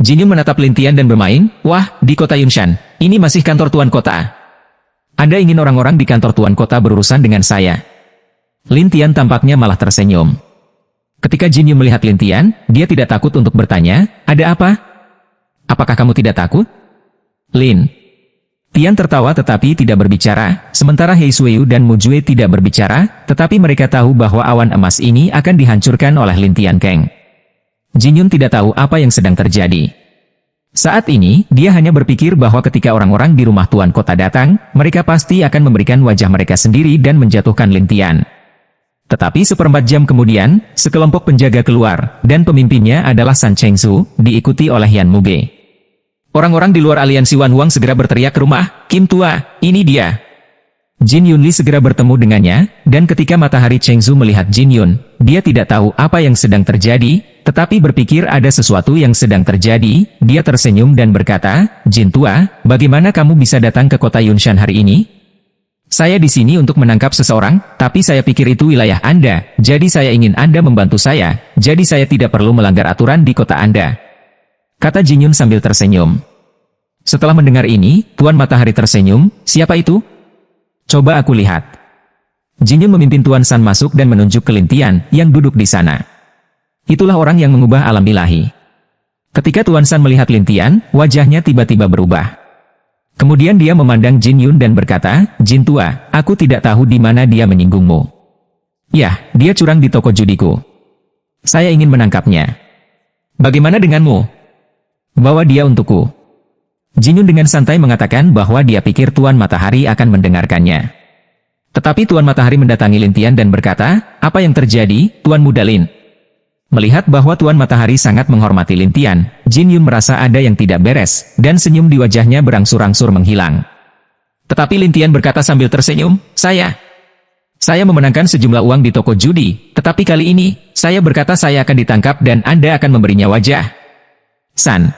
Jin Yun menatap Lin Tian dan bermain, wah, di kota Yunshan, ini masih kantor tuan kota. Anda ingin orang-orang di kantor tuan kota berurusan dengan saya? Lin Tian tampaknya malah tersenyum. Ketika Jin Yun melihat Lin Tian, dia tidak takut untuk bertanya, ada apa? Apakah kamu tidak takut? Lin Tian tertawa tetapi tidak berbicara, sementara He Suiyu dan Mu Jue tidak berbicara, tetapi mereka tahu bahwa awan emas ini akan dihancurkan oleh Lin Tian Kang. Jin Yun tidak tahu apa yang sedang terjadi. Saat ini, dia hanya berpikir bahwa ketika orang-orang di rumah tuan kota datang, mereka pasti akan memberikan wajah mereka sendiri dan menjatuhkan Lin Tian. Tetapi seperempat jam kemudian, sekelompok penjaga keluar, dan pemimpinnya adalah San Chengsu, diikuti oleh Yan Muge. Orang-orang di luar aliansi Wan Huang segera berteriak ke rumah, Kim Tua, ini dia. Jin Yunli segera bertemu dengannya, dan ketika matahari Chengsu melihat Jin Yun, dia tidak tahu apa yang sedang terjadi, tetapi berpikir ada sesuatu yang sedang terjadi, dia tersenyum dan berkata, Jin Tua, bagaimana kamu bisa datang ke kota Yunshan hari ini? Saya di sini untuk menangkap seseorang, tapi saya pikir itu wilayah Anda, jadi saya ingin Anda membantu saya, jadi saya tidak perlu melanggar aturan di kota Anda. Kata Jin Yun sambil tersenyum. Setelah mendengar ini, Tuan Matahari tersenyum, siapa itu? Coba aku lihat. Jin Yun memimpin Tuan San masuk dan menunjuk ke Lin Tian, yang duduk di sana. Itulah orang yang mengubah alam ilahi. Ketika Tuan San melihat Lin Tian, wajahnya tiba-tiba berubah. Kemudian dia memandang Jin Yun dan berkata, Jin Tua, aku tidak tahu di mana dia menyinggungmu. Yah, dia curang di toko judiku. Saya ingin menangkapnya. Bagaimana denganmu? Bawa dia untukku. Jin Yun dengan santai mengatakan bahwa dia pikir Tuan Matahari akan mendengarkannya. Tetapi Tuan Matahari mendatangi Lin Tian dan berkata, apa yang terjadi, Tuan Muda Lin? Melihat bahwa Tuan Matahari sangat menghormati Lin Tian, Jin Yun merasa ada yang tidak beres, dan senyum di wajahnya berangsur-angsur menghilang. Tetapi Lin Tian berkata sambil tersenyum, saya memenangkan sejumlah uang di toko judi, tetapi kali ini, saya berkata saya akan ditangkap dan Anda akan memberinya wajah. San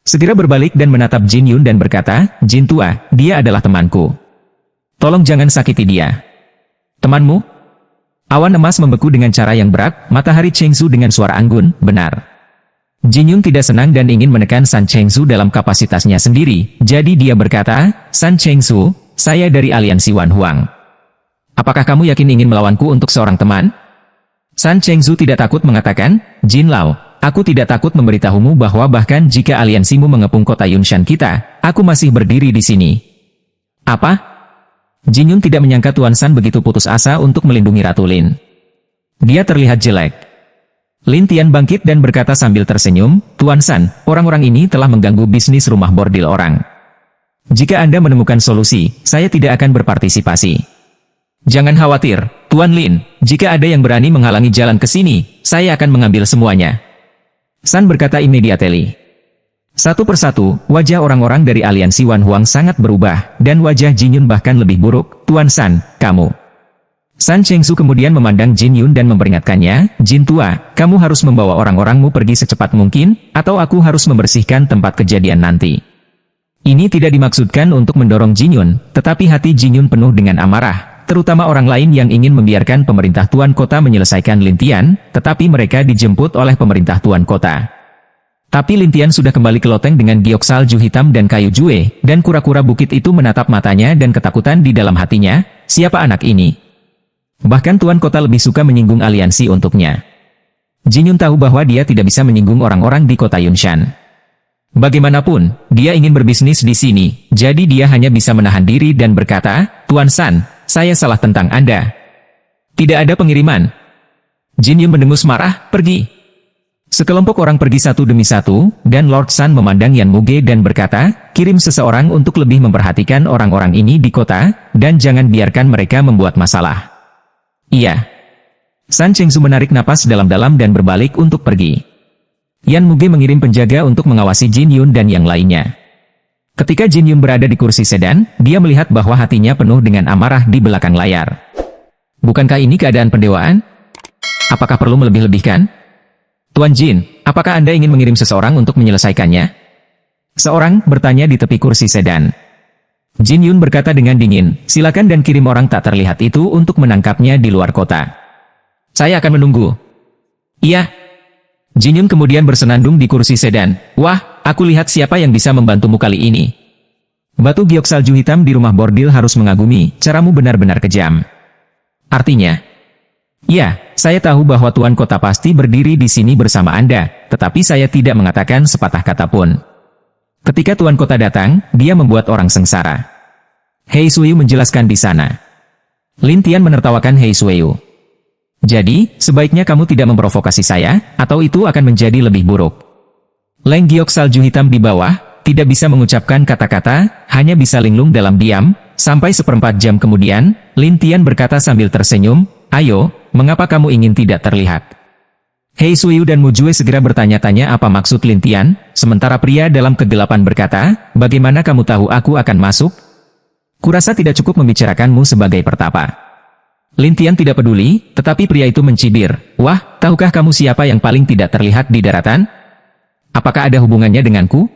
segera berbalik dan menatap Jin Yun dan berkata, Jin Tua, dia adalah temanku. Tolong jangan sakiti dia. Temanmu? Awan emas membeku dengan cara yang berat, matahari Chengsu dengan suara anggun, benar. Jin Yun tidak senang dan ingin menekan San Chengsu dalam kapasitasnya sendiri, jadi dia berkata, San Chengsu, saya dari aliansi Wan Huang. Apakah kamu yakin ingin melawanku untuk seorang teman? San Chengsu tidak takut mengatakan, Jin Lao, aku tidak takut memberitahumu bahwa bahkan jika aliansimu mengepung kota Yunshan kita, aku masih berdiri di sini. Apa? Jin Yun tidak menyangka Tuan San begitu putus asa untuk melindungi Ratu Lin. Dia terlihat jelek. Lin Tian bangkit dan berkata sambil tersenyum, Tuan San, orang-orang ini telah mengganggu bisnis rumah bordil orang. Jika Anda menemukan solusi, saya tidak akan berpartisipasi. Jangan khawatir, Tuan Lin, jika ada yang berani menghalangi jalan ke sini, saya akan mengambil semuanya. San berkata immediately. Satu persatu, wajah orang-orang dari aliansi Wan Huang sangat berubah, dan wajah Jin Yun bahkan lebih buruk. Tuan San, kamu. San Chengsu kemudian memandang Jin Yun dan memperingatkannya, Jin Tua, kamu harus membawa orang-orangmu pergi secepat mungkin, atau aku harus membersihkan tempat kejadian nanti. Ini tidak dimaksudkan untuk mendorong Jin Yun, tetapi hati Jin Yun penuh dengan amarah, terutama orang lain yang ingin membiarkan pemerintah tuan kota menyelesaikan Lin Tian, tetapi mereka dijemput oleh pemerintah tuan kota. Tapi Lin Tian sudah kembali ke loteng dengan giok salju hitam dan kayu jue, dan kura-kura bukit itu menatap matanya dan ketakutan di dalam hatinya, siapa anak ini? Bahkan tuan kota lebih suka menyinggung aliansi untuknya. Jin Yun tahu bahwa dia tidak bisa menyinggung orang-orang di kota Yunshan. Bagaimanapun, dia ingin berbisnis di sini, jadi dia hanya bisa menahan diri dan berkata, Tuan San, saya salah tentang Anda. Tidak ada pengiriman. Jin Yun mendengus marah, pergi. Sekelompok orang pergi satu demi satu, dan Lord San memandang Yan Muge dan berkata, kirim seseorang untuk lebih memperhatikan orang-orang ini di kota, dan jangan biarkan mereka membuat masalah. Iya. San Chengsu menarik napas dalam-dalam dan berbalik untuk pergi. Yan Muge mengirim penjaga untuk mengawasi Jin Yun dan yang lainnya. Ketika Jin Yun berada di kursi sedan, dia melihat bahwa hatinya penuh dengan amarah di belakang layar. Bukankah ini keadaan pendewaan? Apakah perlu melebih-lebihkan? Tuan Jin, apakah Anda ingin mengirim seseorang untuk menyelesaikannya? Seorang bertanya di tepi kursi sedan. Jin Yun berkata dengan dingin, silakan dan kirim orang tak terlihat itu untuk menangkapnya di luar kota. Saya akan menunggu. Iya. Jin Yun kemudian bersenandung di kursi sedan. Wah, aku lihat siapa yang bisa membantumu kali ini. Batu giok salju hitam di rumah bordil harus mengagumi, caramu benar-benar kejam. Artinya, ya, saya tahu bahwa Tuan Kota pasti berdiri di sini bersama Anda, tetapi saya tidak mengatakan sepatah kata pun. Ketika Tuan Kota datang, dia membuat orang sengsara. Hei Suyu menjelaskan di sana. Lin Tian menertawakan Hei Suyu. Jadi, sebaiknya kamu tidak memprovokasi saya, atau itu akan menjadi lebih buruk. Leng giok salju hitam di bawah, tidak bisa mengucapkan kata-kata, hanya bisa linglung dalam diam. Sampai seperempat jam kemudian, Lin Tian berkata sambil tersenyum, ayo, mengapa kamu ingin tidak terlihat? Hei Suyu dan Mu Jue segera bertanya-tanya apa maksud Lin Tian, sementara pria dalam kegelapan berkata, bagaimana kamu tahu aku akan masuk? Kurasa tidak cukup membicarakanmu sebagai pertapa. Lin Tian tidak peduli, tetapi pria itu mencibir, wah, tahukah kamu siapa yang paling tidak terlihat di daratan? Apakah ada hubungannya denganku?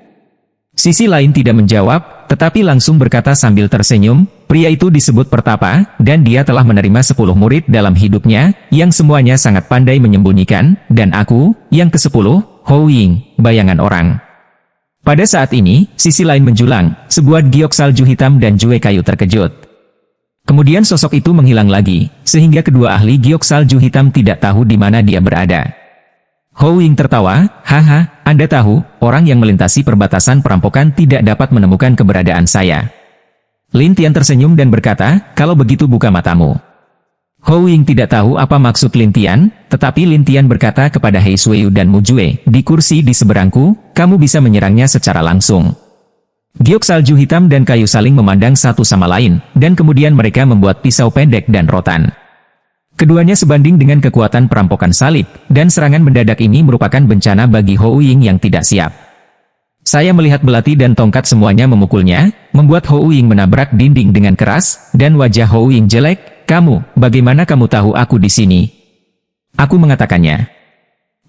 Sisi lain tidak menjawab, tetapi langsung berkata sambil tersenyum, pria itu disebut pertapa, dan dia telah menerima 10 murid dalam hidupnya, yang semuanya sangat pandai menyembunyikan, dan aku, yang ke-10, Hou Ying, bayangan orang. Pada saat ini, sisi lain menjulang, sebuah giok salju hitam dan Jue kayu terkejut. Kemudian sosok itu menghilang lagi, sehingga kedua ahli giok salju hitam tidak tahu di mana dia berada. Hou Ying tertawa, haha, Anda tahu, orang yang melintasi perbatasan perampokan tidak dapat menemukan keberadaan saya. Lin Tian tersenyum dan berkata, kalau begitu buka matamu. Hou Ying tidak tahu apa maksud Lin Tian, tetapi Lin Tian berkata kepada Hei Suyu dan Mu Jue, di kursi di seberangku, kamu bisa menyerangnya secara langsung. Giok salju hitam dan kayu saling memandang satu sama lain, dan kemudian mereka membuat pisau pendek dan rotan. Keduanya sebanding dengan kekuatan perampokan salib, dan serangan mendadak ini merupakan bencana bagi Hou Ying yang tidak siap. Saya melihat belati dan tongkat semuanya memukulnya, membuat Hou Ying menabrak dinding dengan keras, dan wajah Hou Ying jelek, kamu, bagaimana kamu tahu aku di sini? Aku mengatakannya.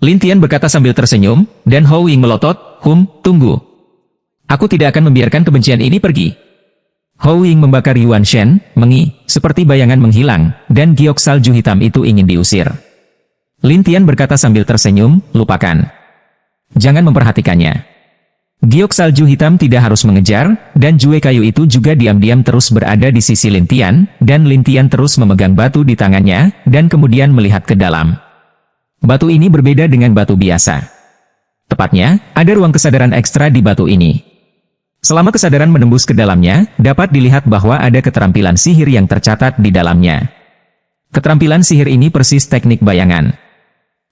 Lin Tian berkata sambil tersenyum, dan Hou Ying melotot, tunggu. Aku tidak akan membiarkan kebencian ini pergi. Hou Ying membakar Yuan Shen, seperti bayangan menghilang, dan giok salju hitam itu ingin diusir. Lin Tian berkata sambil tersenyum, lupakan. Jangan memperhatikannya. Giok salju hitam tidak harus mengejar, dan Jue kayu itu juga diam-diam terus berada di sisi Lin Tian, dan Lin Tian terus memegang batu di tangannya, dan kemudian melihat ke dalam. Batu ini berbeda dengan batu biasa. Tepatnya, ada ruang kesadaran ekstra di batu ini. Selama kesadaran menembus ke dalamnya, dapat dilihat bahwa ada keterampilan sihir yang tercatat di dalamnya. Keterampilan sihir ini persis teknik bayangan.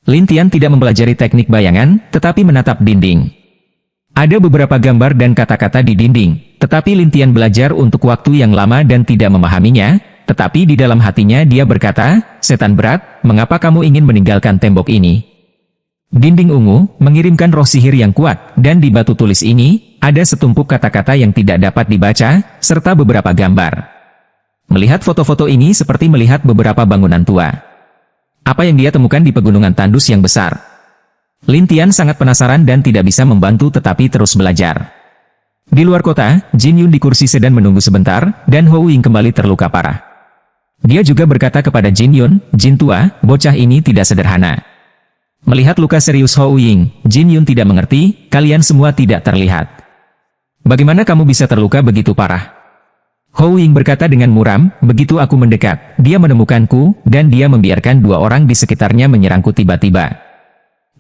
Lin Tian tidak mempelajari teknik bayangan, tetapi menatap dinding. Ada beberapa gambar dan kata-kata di dinding, tetapi Lin Tian belajar untuk waktu yang lama dan tidak memahaminya, tetapi di dalam hatinya dia berkata, setan berat, mengapa kamu ingin meninggalkan tembok ini? Dinding ungu mengirimkan roh sihir yang kuat, dan di batu tulis ini, ada setumpuk kata-kata yang tidak dapat dibaca, serta beberapa gambar. Melihat foto-foto ini seperti melihat beberapa bangunan tua. Apa yang dia temukan di pegunungan tandus yang besar? Lin Tian sangat penasaran dan tidak bisa membantu tetapi terus belajar. Di luar kota, Jin Yun di kursi sedan menunggu sebentar, dan Hou Ying kembali terluka parah. Dia juga berkata kepada Jin Yun, Jin tua, bocah ini tidak sederhana. Melihat luka serius Hou Ying, Jin Yun tidak mengerti, kalian semua tidak terlihat. Bagaimana kamu bisa terluka begitu parah? Hou Ying berkata dengan muram, begitu aku mendekat, dia menemukanku, dan dia membiarkan 2 orang di sekitarnya menyerangku tiba-tiba.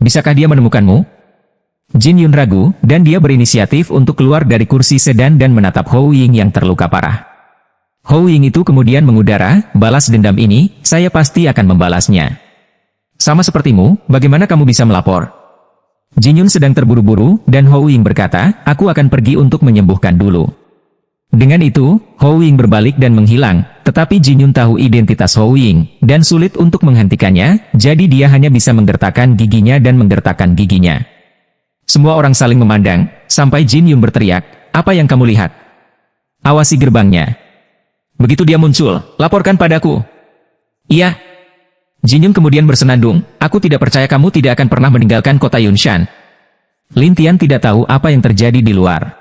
Bisakah dia menemukanmu? Jin Yun ragu, dan dia berinisiatif untuk keluar dari kursi sedan dan menatap Hou Ying yang terluka parah. Hou Ying itu kemudian mengudara, balas dendam ini, saya pasti akan membalasnya. Sama sepertimu, bagaimana kamu bisa melapor? Jin Yun sedang terburu-buru, dan Hou Ying berkata, aku akan pergi untuk menyembuhkan dulu. Dengan itu, Hou Ying berbalik dan menghilang, tetapi Jin Yun tahu identitas Hou Ying, dan sulit untuk menghentikannya, jadi dia hanya bisa menggertakkan giginya dan menggertakkan giginya. Semua orang saling memandang, sampai Jin Yun berteriak, apa yang kamu lihat? Awasi gerbangnya. Begitu dia muncul, laporkan padaku. Iya. Jin Yun kemudian bersenandung, aku tidak percaya kamu tidak akan pernah meninggalkan kota Yunshan. Lin Tian tidak tahu apa yang terjadi di luar.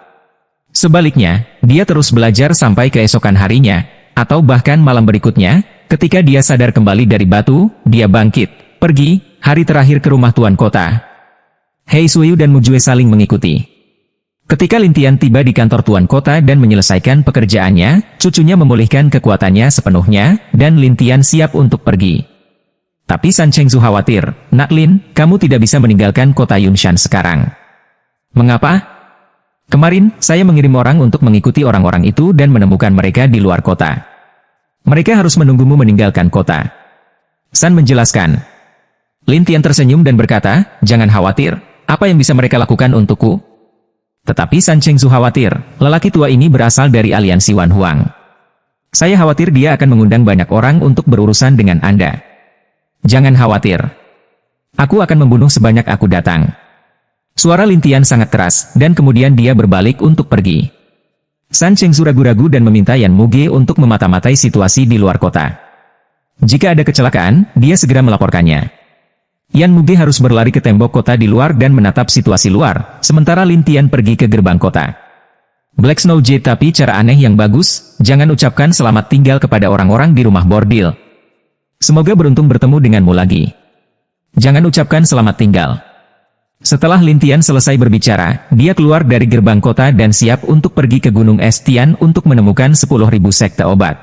Sebaliknya, dia terus belajar sampai keesokan harinya, atau bahkan malam berikutnya, ketika dia sadar kembali dari batu, dia bangkit, pergi, hari terakhir ke rumah tuan kota. Hei Suyu dan Mu Jue saling mengikuti. Ketika Lin Tian tiba di kantor tuan kota dan menyelesaikan pekerjaannya, cucunya memulihkan kekuatannya sepenuhnya, dan Lin Tian siap untuk pergi. Tapi San Chengzu khawatir, "Nak Lin, kamu tidak bisa meninggalkan kota Yunshan sekarang." "Mengapa?" "Kemarin, saya mengirim orang untuk mengikuti orang-orang itu dan menemukan mereka di luar kota. Mereka harus menunggumu meninggalkan kota." San menjelaskan. Lin Tian tersenyum dan berkata, "Jangan khawatir, apa yang bisa mereka lakukan untukku?" Tetapi San Chengzu khawatir, lelaki tua ini berasal dari aliansi Wan Huang. "Saya khawatir dia akan mengundang banyak orang untuk berurusan dengan Anda." "Jangan khawatir. Aku akan membunuh sebanyak aku datang." Suara Lin Tian sangat keras, dan kemudian dia berbalik untuk pergi. San Chengzu ragu-ragu dan meminta Yan Muge untuk memata-matai situasi di luar kota. Jika ada kecelakaan, dia segera melaporkannya. Yan Muge harus berlari ke tembok kota di luar dan menatap situasi luar, sementara Lin Tian pergi ke gerbang kota. "Black Snow Jade, tapi cara aneh yang bagus, jangan ucapkan selamat tinggal kepada orang-orang di rumah bordil. Semoga beruntung bertemu denganmu lagi. Jangan ucapkan selamat tinggal." Setelah Lin Tian selesai berbicara, dia keluar dari gerbang kota dan siap untuk pergi ke Gunung Es Tian untuk menemukan 10.000 sekte obat.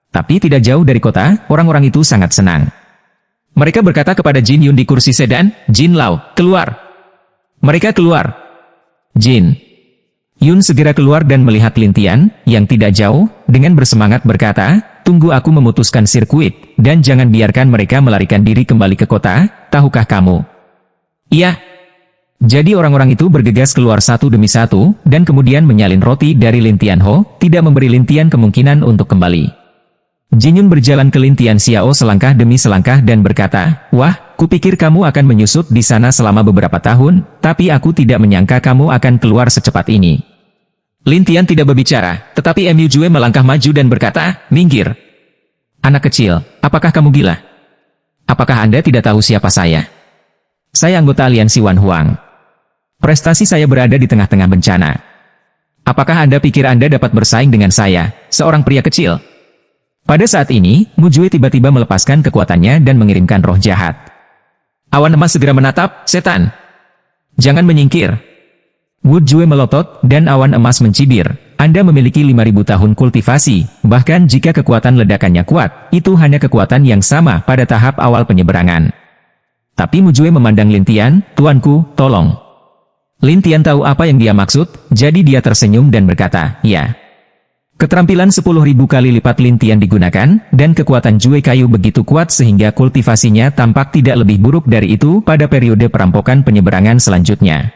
Tapi tidak jauh dari kota, orang-orang itu sangat senang. Mereka berkata kepada Jin Yun di kursi sedan, "Jin Lao, keluar." Mereka keluar. Jin Yun segera keluar dan melihat Lin Tian, yang tidak jauh, dengan bersemangat berkata, "Tunggu aku memutuskan sirkuit, dan jangan biarkan mereka melarikan diri kembali ke kota, tahukah kamu?" "Iya." Jadi orang-orang itu bergegas keluar satu demi satu, dan kemudian menyalin roti dari Lin Tian Ho, tidak memberi Lin Tian kemungkinan untuk kembali. Jin Yun berjalan ke Lin Tian Xiao selangkah demi selangkah dan berkata, "Wah, kupikir kamu akan menyusut di sana selama beberapa tahun, tapi aku tidak menyangka kamu akan keluar secepat ini." Lin Tian tidak berbicara, tetapi Mu Jue melangkah maju dan berkata, "Minggir. Anak kecil, apakah kamu gila? Apakah Anda tidak tahu siapa saya? Saya anggota aliansi Wan Huang. Prestasi saya berada di tengah-tengah bencana. Apakah Anda pikir Anda dapat bersaing dengan saya, seorang pria kecil?" Pada saat ini, Mu Jue tiba-tiba melepaskan kekuatannya dan mengirimkan roh jahat. Awan emas segera menatap, "Setan! Jangan menyingkir!" Wu Jue melotot, dan awan emas mencibir. "Anda memiliki 5.000 tahun kultivasi, bahkan jika kekuatan ledakannya kuat, itu hanya kekuatan yang sama pada tahap awal penyeberangan." Tapi Mu Jue memandang Lin Tian, "Tuanku, tolong." Lin Tian tahu apa yang dia maksud, jadi dia tersenyum dan berkata, "Ya." Keterampilan 10.000 kali lipat Lin Tian digunakan, dan kekuatan Jue kayu begitu kuat sehingga kultivasinya tampak tidak lebih buruk dari itu pada periode perampokan penyeberangan selanjutnya.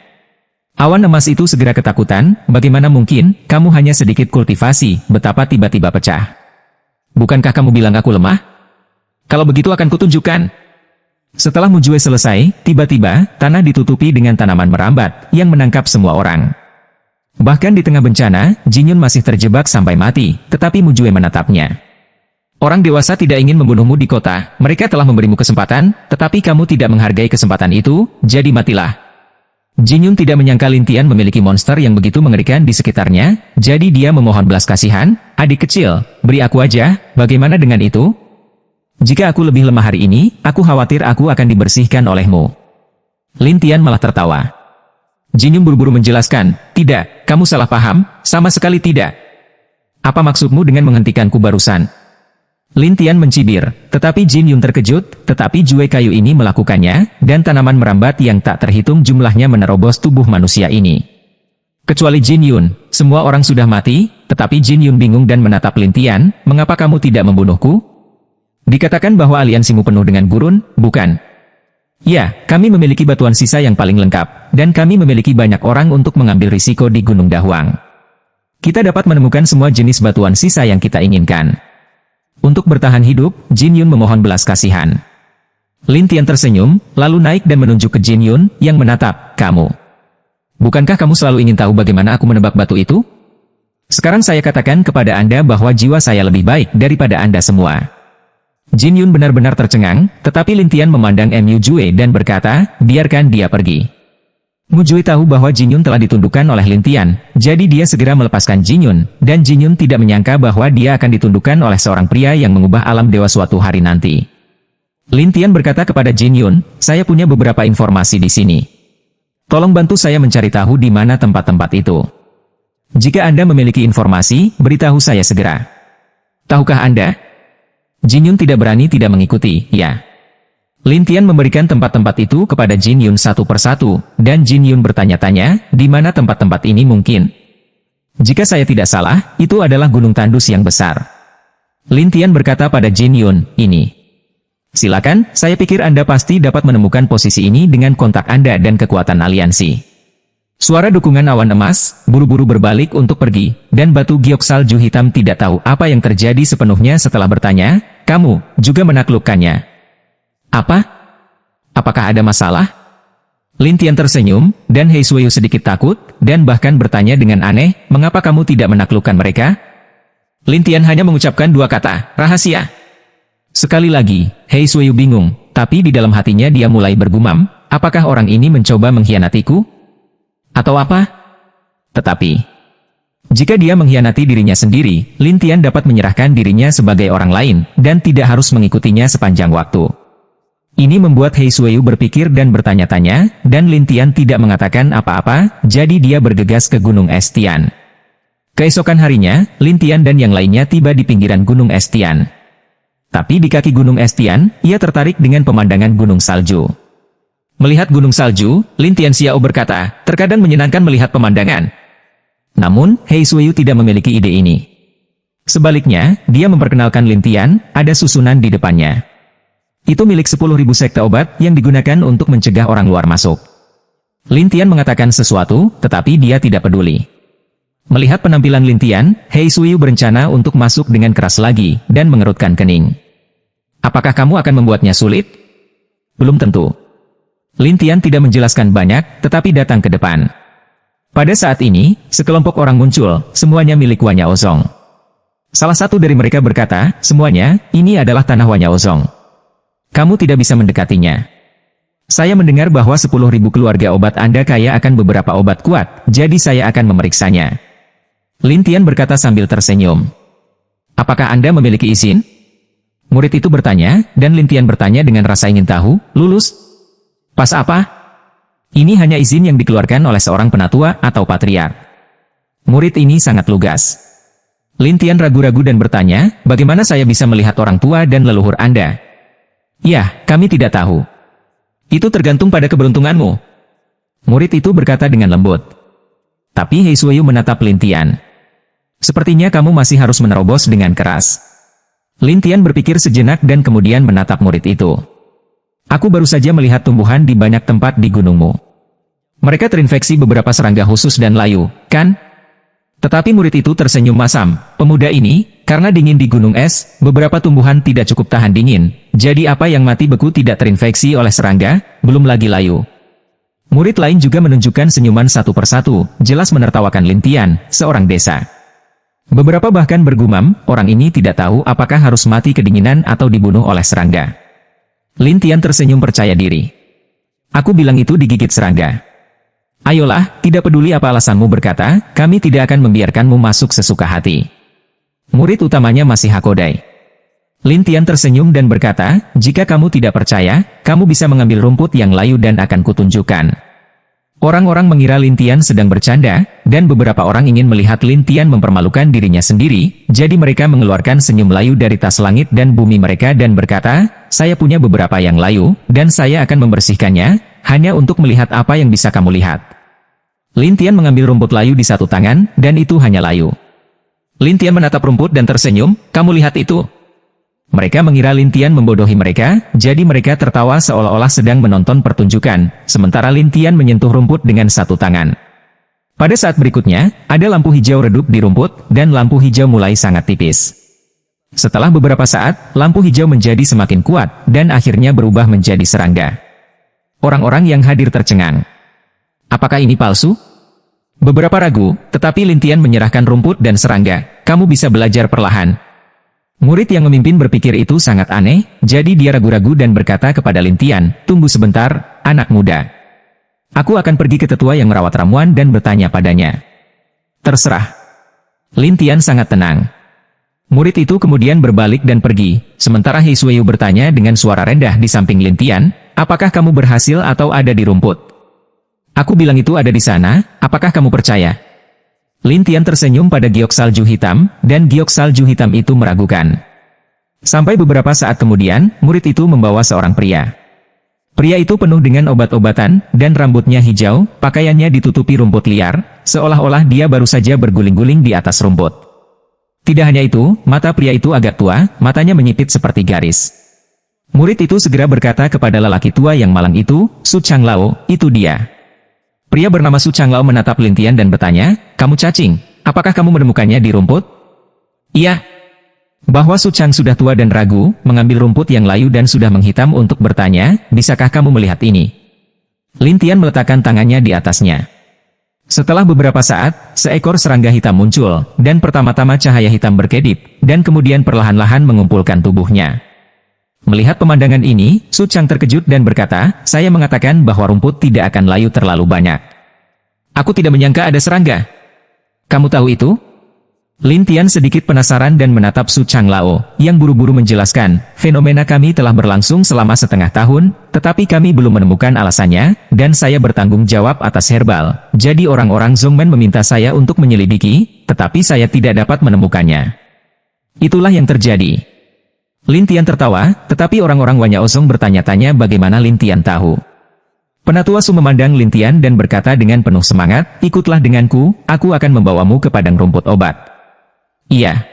Awan emas itu segera ketakutan, "Bagaimana mungkin, kamu hanya sedikit kultivasi, betapa tiba-tiba pecah. Bukankah kamu bilang aku lemah? Kalau begitu akan kutunjukkan." Setelah Mu Jue selesai, tiba-tiba, tanah ditutupi dengan tanaman merambat, yang menangkap semua orang. Bahkan di tengah bencana, Jin Yun masih terjebak sampai mati, tetapi Mu Jue menatapnya. "Orang dewasa tidak ingin membunuhmu di kota, mereka telah memberimu kesempatan, tetapi kamu tidak menghargai kesempatan itu, jadi matilah." Jin Yun tidak menyangka Lin Tian memiliki monster yang begitu mengerikan di sekitarnya, jadi dia memohon belas kasihan, "Adik kecil, beri aku aja, bagaimana dengan itu? Jika aku lebih lemah hari ini, aku khawatir aku akan dibersihkan olehmu." Lin Tian malah tertawa. Jin Yun buru-buru menjelaskan, "Tidak, kamu salah paham, sama sekali tidak. Apa maksudmu dengan menghentikanku barusan?" Lin Tian mencibir, tetapi Jin Yun terkejut, tetapi Jue kayu ini melakukannya, dan tanaman merambat yang tak terhitung jumlahnya menerobos tubuh manusia ini. Kecuali Jin Yun, semua orang sudah mati, tetapi Jin Yun bingung dan menatap Lin Tian, "Mengapa kamu tidak membunuhku? Dikatakan bahwa aliansimu penuh dengan gurun, bukan?" "Ya, kami memiliki batuan sisa yang paling lengkap, dan kami memiliki banyak orang untuk mengambil risiko di Gunung Dahuang. Kita dapat menemukan semua jenis batuan sisa yang kita inginkan." Untuk bertahan hidup, Jin Yun memohon belas kasihan. Lin Tian tersenyum, lalu naik dan menunjuk ke Jin Yun, yang menatap, "Kamu. Bukankah kamu selalu ingin tahu bagaimana aku menebak batu itu? Sekarang saya katakan kepada Anda bahwa jiwa saya lebih baik daripada Anda semua." Jin Yun benar-benar tercengang, tetapi Lin Tian memandang Mu Jue dan berkata, "Biarkan dia pergi." Mu Jue tahu bahwa Jin Yun telah ditundukkan oleh Lin Tian, jadi dia segera melepaskan Jin Yun, dan Jin Yun tidak menyangka bahwa dia akan ditundukkan oleh seorang pria yang mengubah alam dewa suatu hari nanti. Lin Tian berkata kepada Jin Yun, "Saya punya beberapa informasi di sini." Tolong bantu saya mencari tahu di mana tempat-tempat itu. Jika Anda memiliki informasi, beritahu saya segera. Tahukah Anda? Jin Yun tidak berani tidak mengikuti, ya. Lin Tian memberikan tempat-tempat itu kepada Jin Yun satu persatu, dan Jin Yun bertanya-tanya, di mana tempat-tempat ini mungkin. Jika saya tidak salah, itu adalah gunung tandus yang besar. Lin Tian berkata pada Jin Yun, ini. Silakan, saya pikir Anda pasti dapat menemukan posisi ini dengan kontak Anda dan kekuatan aliansi. Suara dukungan awan emas, buru-buru berbalik untuk pergi, dan batu giok salju hitam tidak tahu apa yang terjadi sepenuhnya setelah bertanya, kamu juga menaklukkannya. Apa? Apakah ada masalah? Lin Tian tersenyum, dan Hei Suiyu sedikit takut, dan bahkan bertanya dengan aneh, mengapa kamu tidak menaklukkan mereka? Lin Tian hanya mengucapkan dua kata, rahasia. Sekali lagi, Hei Suiyu bingung, tapi di dalam hatinya dia mulai bergumam, apakah orang ini mencoba mengkhianatiku? Atau apa? Tetapi, jika dia mengkhianati dirinya sendiri, Lin Tian dapat menyerahkan dirinya sebagai orang lain, dan tidak harus mengikutinya sepanjang waktu. Ini membuat Hei Suiyu berpikir dan bertanya-tanya, dan Lin Tian tidak mengatakan apa-apa, jadi dia bergegas ke Gunung Es Tian. Keesokan harinya, Lin Tian dan yang lainnya tiba di pinggiran Gunung Es Tian. Tapi di kaki Gunung Es Tian, ia tertarik dengan pemandangan gunung salju. Melihat gunung salju, Lin Tian Xiao berkata, terkadang menyenangkan melihat pemandangan. Namun, Hei Suiyu tidak memiliki ide ini. Sebaliknya, dia memperkenalkan Lin Tian, ada susunan di depannya. Itu milik 10.000 sekte obat yang digunakan untuk mencegah orang luar masuk. Lin Tian mengatakan sesuatu, tetapi dia tidak peduli. Melihat penampilan Lin Tian, Hei Suiyu berencana untuk masuk dengan keras lagi, dan mengerutkan kening. Apakah kamu akan membuatnya sulit? Belum tentu. Lin Tian tidak menjelaskan banyak, tetapi datang ke depan. Pada saat ini, sekelompok orang muncul, semuanya milik Wanya Ozong. Salah satu dari mereka berkata, semuanya, ini adalah tanah Wanya Ozong. Kamu tidak bisa mendekatinya. Saya mendengar bahwa 10.000 keluarga obat Anda kaya akan beberapa obat kuat, jadi saya akan memeriksanya. Lin Tian berkata sambil tersenyum. Apakah Anda memiliki izin? Murid itu bertanya, dan Lin Tian bertanya dengan rasa ingin tahu, lulus? Pas apa? Ini hanya izin yang dikeluarkan oleh seorang penatua atau patriark. Murid ini sangat lugas. Lin Tian ragu-ragu dan bertanya, bagaimana saya bisa melihat orang tua dan leluhur Anda? Ya, kami tidak tahu. Itu tergantung pada keberuntunganmu. Murid itu berkata dengan lembut. Tapi Hei Suiyu menatap Lin Tian. Sepertinya kamu masih harus menerobos dengan keras. Lin Tian berpikir sejenak dan kemudian menatap murid itu. Aku baru saja melihat tumbuhan di banyak tempat di gunungmu. Mereka terinfeksi beberapa serangga khusus dan layu, kan? Tetapi murid itu tersenyum masam. Pemuda ini, karena dingin di gunung es, beberapa tumbuhan tidak cukup tahan dingin. Jadi apa yang mati beku tidak terinfeksi oleh serangga, belum lagi layu. Murid lain juga menunjukkan senyuman satu persatu, jelas menertawakan Lin Tian, seorang desa. Beberapa bahkan bergumam, orang ini tidak tahu apakah harus mati kedinginan atau dibunuh oleh serangga. Lin Tian tersenyum percaya diri. Aku bilang itu digigit serangga. Ayolah, tidak peduli apa alasanmu berkata, kami tidak akan membiarkanmu masuk sesuka hati. Murid utamanya masih Hakodai. Lin Tian tersenyum dan berkata, jika kamu tidak percaya, kamu bisa mengambil rumput yang layu dan akan kutunjukkan. Orang-orang mengira Lin Tian sedang bercanda, dan beberapa orang ingin melihat Lin Tian mempermalukan dirinya sendiri, jadi mereka mengeluarkan senyum layu dari tas langit dan bumi mereka dan berkata, saya punya beberapa yang layu, dan saya akan membersihkannya, hanya untuk melihat apa yang bisa kamu lihat. Lin Tian mengambil rumput layu di satu tangan, dan itu hanya layu. Lin Tian menatap rumput dan tersenyum, kamu lihat itu? Mereka mengira Lin Tian membodohi mereka, jadi mereka tertawa seolah-olah sedang menonton pertunjukan, sementara Lin Tian menyentuh rumput dengan satu tangan. Pada saat berikutnya, ada lampu hijau redup di rumput, dan lampu hijau mulai sangat tipis. Setelah beberapa saat, lampu hijau menjadi semakin kuat, dan akhirnya berubah menjadi serangga. Orang-orang yang hadir tercengang. Apakah ini palsu? Beberapa ragu, tetapi Lin Tian menyerahkan rumput dan serangga. Kamu bisa belajar perlahan. Murid yang memimpin berpikir itu sangat aneh, jadi dia ragu-ragu dan berkata kepada Lin Tian, tunggu sebentar, anak muda. Aku akan pergi ke tetua yang merawat ramuan dan bertanya padanya. Terserah. Lin Tian sangat tenang. Murid itu kemudian berbalik dan pergi, sementara Hei Suiyu bertanya dengan suara rendah di samping Lin Tian, apakah kamu berhasil atau ada di rumput? Aku bilang itu ada di sana, apakah kamu percaya? Lin Tian tersenyum pada giok salju hitam, dan giok salju hitam itu meragukan. Sampai beberapa saat kemudian, murid itu membawa seorang pria. Pria itu penuh dengan obat-obatan, dan rambutnya hijau, pakaiannya ditutupi rumput liar, seolah-olah dia baru saja berguling-guling di atas rumput. Tidak hanya itu, mata pria itu agak tua, matanya menyipit seperti garis. Murid itu segera berkata kepada lelaki tua yang malang itu, Su Changlao, itu dia. Pria bernama Su Changlao menatap Lin Tian dan bertanya, kamu cacing, apakah kamu menemukannya di rumput? Iya. Bahwa Su Chang sudah tua dan ragu, mengambil rumput yang layu dan sudah menghitam untuk bertanya, bisakah kamu melihat ini? Lin Tian meletakkan tangannya di atasnya. Setelah beberapa saat, seekor serangga hitam muncul, dan pertama-tama cahaya hitam berkedip, dan kemudian perlahan-lahan mengumpulkan tubuhnya. Melihat pemandangan ini, Su Chang terkejut dan berkata, saya mengatakan bahwa rumput tidak akan layu terlalu banyak. Aku tidak menyangka ada serangga. Kamu tahu itu? Lin Tian sedikit penasaran dan menatap Su Changlao, yang buru-buru menjelaskan, fenomena kami telah berlangsung selama setengah tahun, tetapi kami belum menemukan alasannya, dan saya bertanggung jawab atas herbal. Jadi orang-orang Zhongmen meminta saya untuk menyelidiki, tetapi saya tidak dapat menemukannya. Itulah yang terjadi. Lin Tian tertawa, tetapi orang-orang Wanyaosong bertanya-tanya bagaimana Lin Tian tahu. Penatua Su memandang Lin Tian dan berkata dengan penuh semangat, ikutlah denganku, aku akan membawamu ke padang rumput obat. Iya.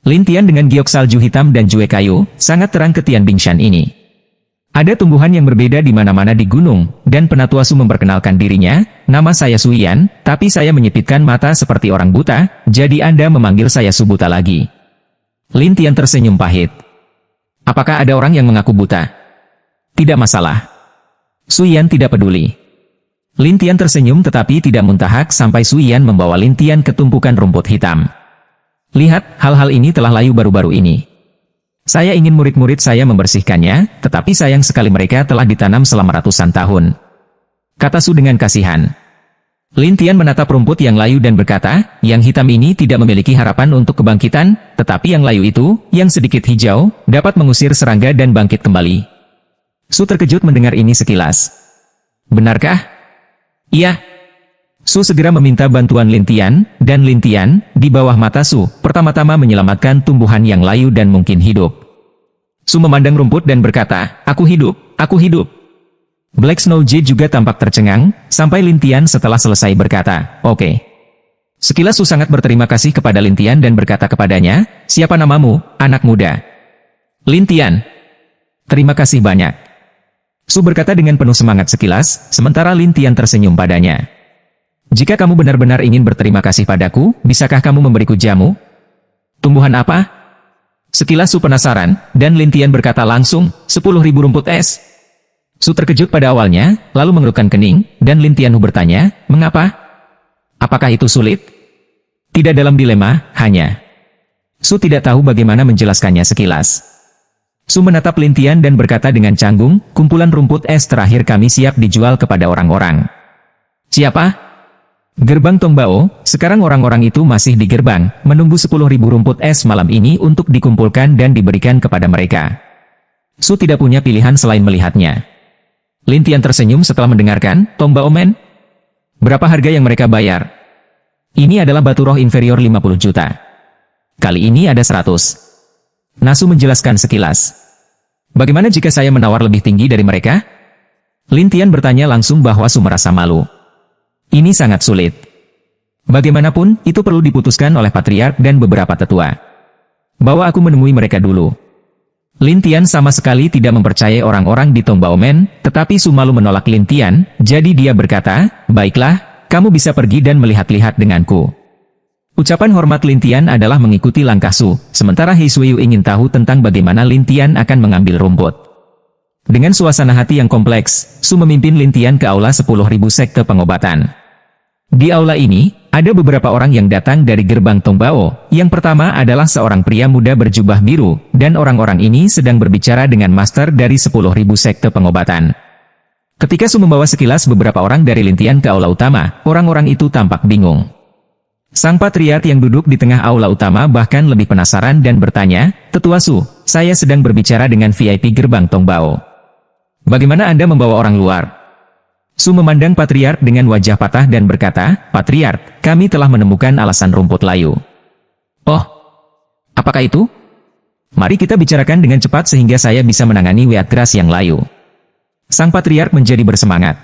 Lin Tian dengan giok salju hitam dan jue kayu, sangat terang ke Tian Bingshan ini. Ada tumbuhan yang berbeda di mana-mana di gunung, dan Penatua Su memperkenalkan dirinya, nama saya Su Yan, tapi saya menyipitkan mata seperti orang buta, jadi Anda memanggil saya Su buta lagi. Lin Tian tersenyum pahit. Apakah ada orang yang mengaku buta? Tidak masalah. Su Yan tidak peduli. Lin Tian tersenyum tetapi tidak muntahak sampai Su Yan membawa Lin Tian ke tumpukan rumput hitam. Lihat, hal-hal ini telah layu baru-baru ini. Saya ingin murid-murid saya membersihkannya, tetapi sayang sekali mereka telah ditanam selama ratusan tahun. Kata Su dengan kasihan. Lin Tian menatap rumput yang layu dan berkata, yang hitam ini tidak memiliki harapan untuk kebangkitan, tetapi yang layu itu, yang sedikit hijau, dapat mengusir serangga dan bangkit kembali. Su terkejut mendengar ini sekilas. Benarkah? Iya. Su segera meminta bantuan Lin Tian, dan Lin Tian, di bawah mata Su, pertama-tama menyelamatkan tumbuhan yang layu dan mungkin hidup. Su memandang rumput dan berkata, aku hidup, aku hidup. Black Snow Jade juga tampak tercengang, sampai Lin Tian setelah selesai berkata, oke. Sekilas Su sangat berterima kasih kepada Lin Tian dan berkata kepadanya, siapa namamu, anak muda? Lin Tian. Terima kasih banyak. Su berkata dengan penuh semangat sekilas, sementara Lin Tian tersenyum padanya. Jika kamu benar-benar ingin berterima kasih padaku, bisakah kamu memberiku jamu? Tumbuhan apa? Sekilas Su penasaran, dan Lin Tian berkata langsung, 10.000 rumput es. Su terkejut pada awalnya, lalu mengerutkan kening, dan Lin Tianhu bertanya, mengapa? Apakah itu sulit? Tidak dalam dilema, hanya. Su tidak tahu bagaimana menjelaskannya sekilas. Su menatap Lin Tian dan berkata dengan canggung, kumpulan rumput es terakhir kami siap dijual kepada orang-orang. Siapa? Gerbang Tongbao, sekarang orang-orang itu masih di gerbang, menunggu 10.000 rumput es malam ini untuk dikumpulkan dan diberikan kepada mereka. Su tidak punya pilihan selain melihatnya. Lin Tian tersenyum setelah mendengarkan, Tongbao Men? Berapa harga yang mereka bayar? Ini adalah batu roh inferior 50 juta. Kali ini ada 100. Nasu menjelaskan sekilas. Bagaimana jika saya menawar lebih tinggi dari mereka? Lin Tian bertanya langsung bahwa Su merasa malu. Ini sangat sulit. Bagaimanapun, itu perlu diputuskan oleh patriark dan beberapa tetua. Bawa aku menemui mereka dulu. Lin Tian sama sekali tidak mempercayai orang-orang di Tongbao Men, tetapi Su malu menolak Lin Tian, jadi dia berkata, baiklah, kamu bisa pergi dan melihat-lihat denganku. Ucapan hormat Lin Tian adalah mengikuti langkah Su, sementara He Suiyu ingin tahu tentang bagaimana Lin Tian akan mengambil rumput. Dengan suasana hati yang kompleks, Su memimpin Lin Tian ke aula 10.000 sekte pengobatan. Di aula ini, ada beberapa orang yang datang dari gerbang Tongbao. Yang pertama adalah seorang pria muda berjubah biru, dan orang-orang ini sedang berbicara dengan master dari 10.000 sekte pengobatan. Ketika Su membawa sekilas beberapa orang dari Lin Tian ke aula utama, orang-orang itu tampak bingung. Sang patriark yang duduk di tengah aula utama bahkan lebih penasaran dan bertanya, Tetua Su, saya sedang berbicara dengan VIP gerbang Tongbao. Bagaimana Anda membawa orang luar? Su memandang Patriark dengan wajah patah dan berkata, "Patriark, kami telah menemukan alasan rumput layu." "Oh, apakah itu? Mari kita bicarakan dengan cepat sehingga saya bisa menangani Wheatgrass yang layu." Sang Patriark menjadi bersemangat.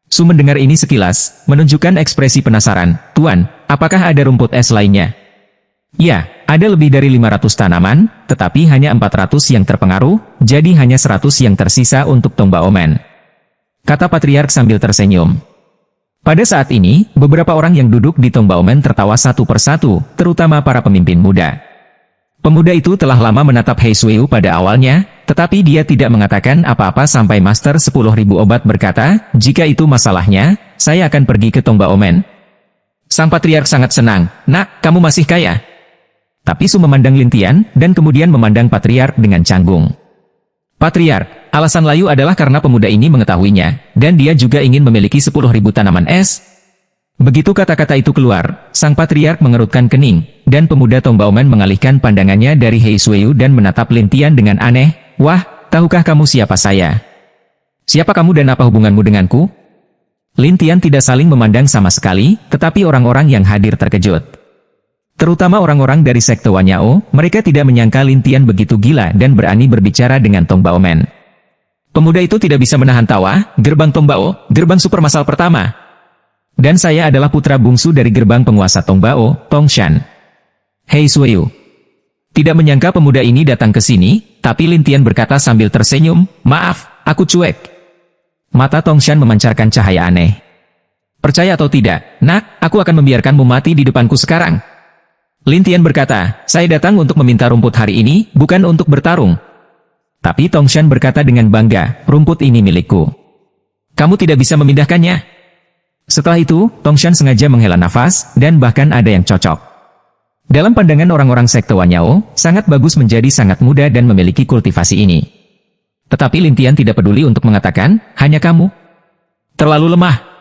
Su mendengar ini sekilas, menunjukkan ekspresi penasaran. "Tuan, apakah ada rumput es lainnya?" "Ya, ada lebih dari 500 tanaman, tetapi hanya 400 yang terpengaruh, jadi hanya 100 yang tersisa untuk Tongba Omen," kata Patriark sambil tersenyum. Pada saat ini, beberapa orang yang duduk di Tongba Omen tertawa satu persatu, terutama para pemimpin muda. Pemuda itu telah lama menatap Hei Suiu pada awalnya, tetapi dia tidak mengatakan apa-apa sampai Master 10.000 obat berkata, "Jika itu masalahnya, saya akan pergi ke Tongba Omen." Sang Patriark sangat senang. "Nak, kamu masih kaya." Tapi Su memandang Lintian, dan kemudian memandang Patriark dengan canggung. "Patriark, alasan layu adalah karena pemuda ini mengetahuinya, dan dia juga ingin memiliki 10.000 tanaman es." Begitu kata-kata itu keluar, sang Patriark mengerutkan kening, dan pemuda Tongba Omen mengalihkan pandangannya dari Hei Suiu dan menatap Lintian dengan aneh. "Wah, tahukah kamu siapa saya? Siapa kamu dan apa hubunganmu denganku?" Lintian tidak saling memandang sama sekali, tetapi orang-orang yang hadir terkejut. Terutama orang-orang dari sekte Wanyao, mereka tidak menyangka Lintian begitu gila dan berani berbicara dengan Tongba Omen. Pemuda itu tidak bisa menahan tawa. "Gerbang Tongbao, gerbang supermasal pertama. Dan saya adalah putra bungsu dari gerbang penguasa Tongbao, Tongshan." Hei Suiu tidak menyangka pemuda ini datang ke sini, tapi Lintian berkata sambil tersenyum, "Maaf, aku cuek." Mata Tongshan memancarkan cahaya aneh. "Percaya atau tidak, nak, aku akan membiarkanmu mati di depanku sekarang." Lintian berkata, "Saya datang untuk meminta rumput hari ini, bukan untuk bertarung." Tapi Tongshan berkata dengan bangga, "Rumput ini milikku. Kamu tidak bisa memindahkannya." Setelah itu, Tongshan sengaja menghela nafas, dan bahkan ada yang cocok. Dalam pandangan orang-orang sekte Wanyao, sangat bagus menjadi sangat muda dan memiliki kultivasi ini. Tetapi Lintian tidak peduli untuk mengatakan, "Hanya kamu. Terlalu lemah."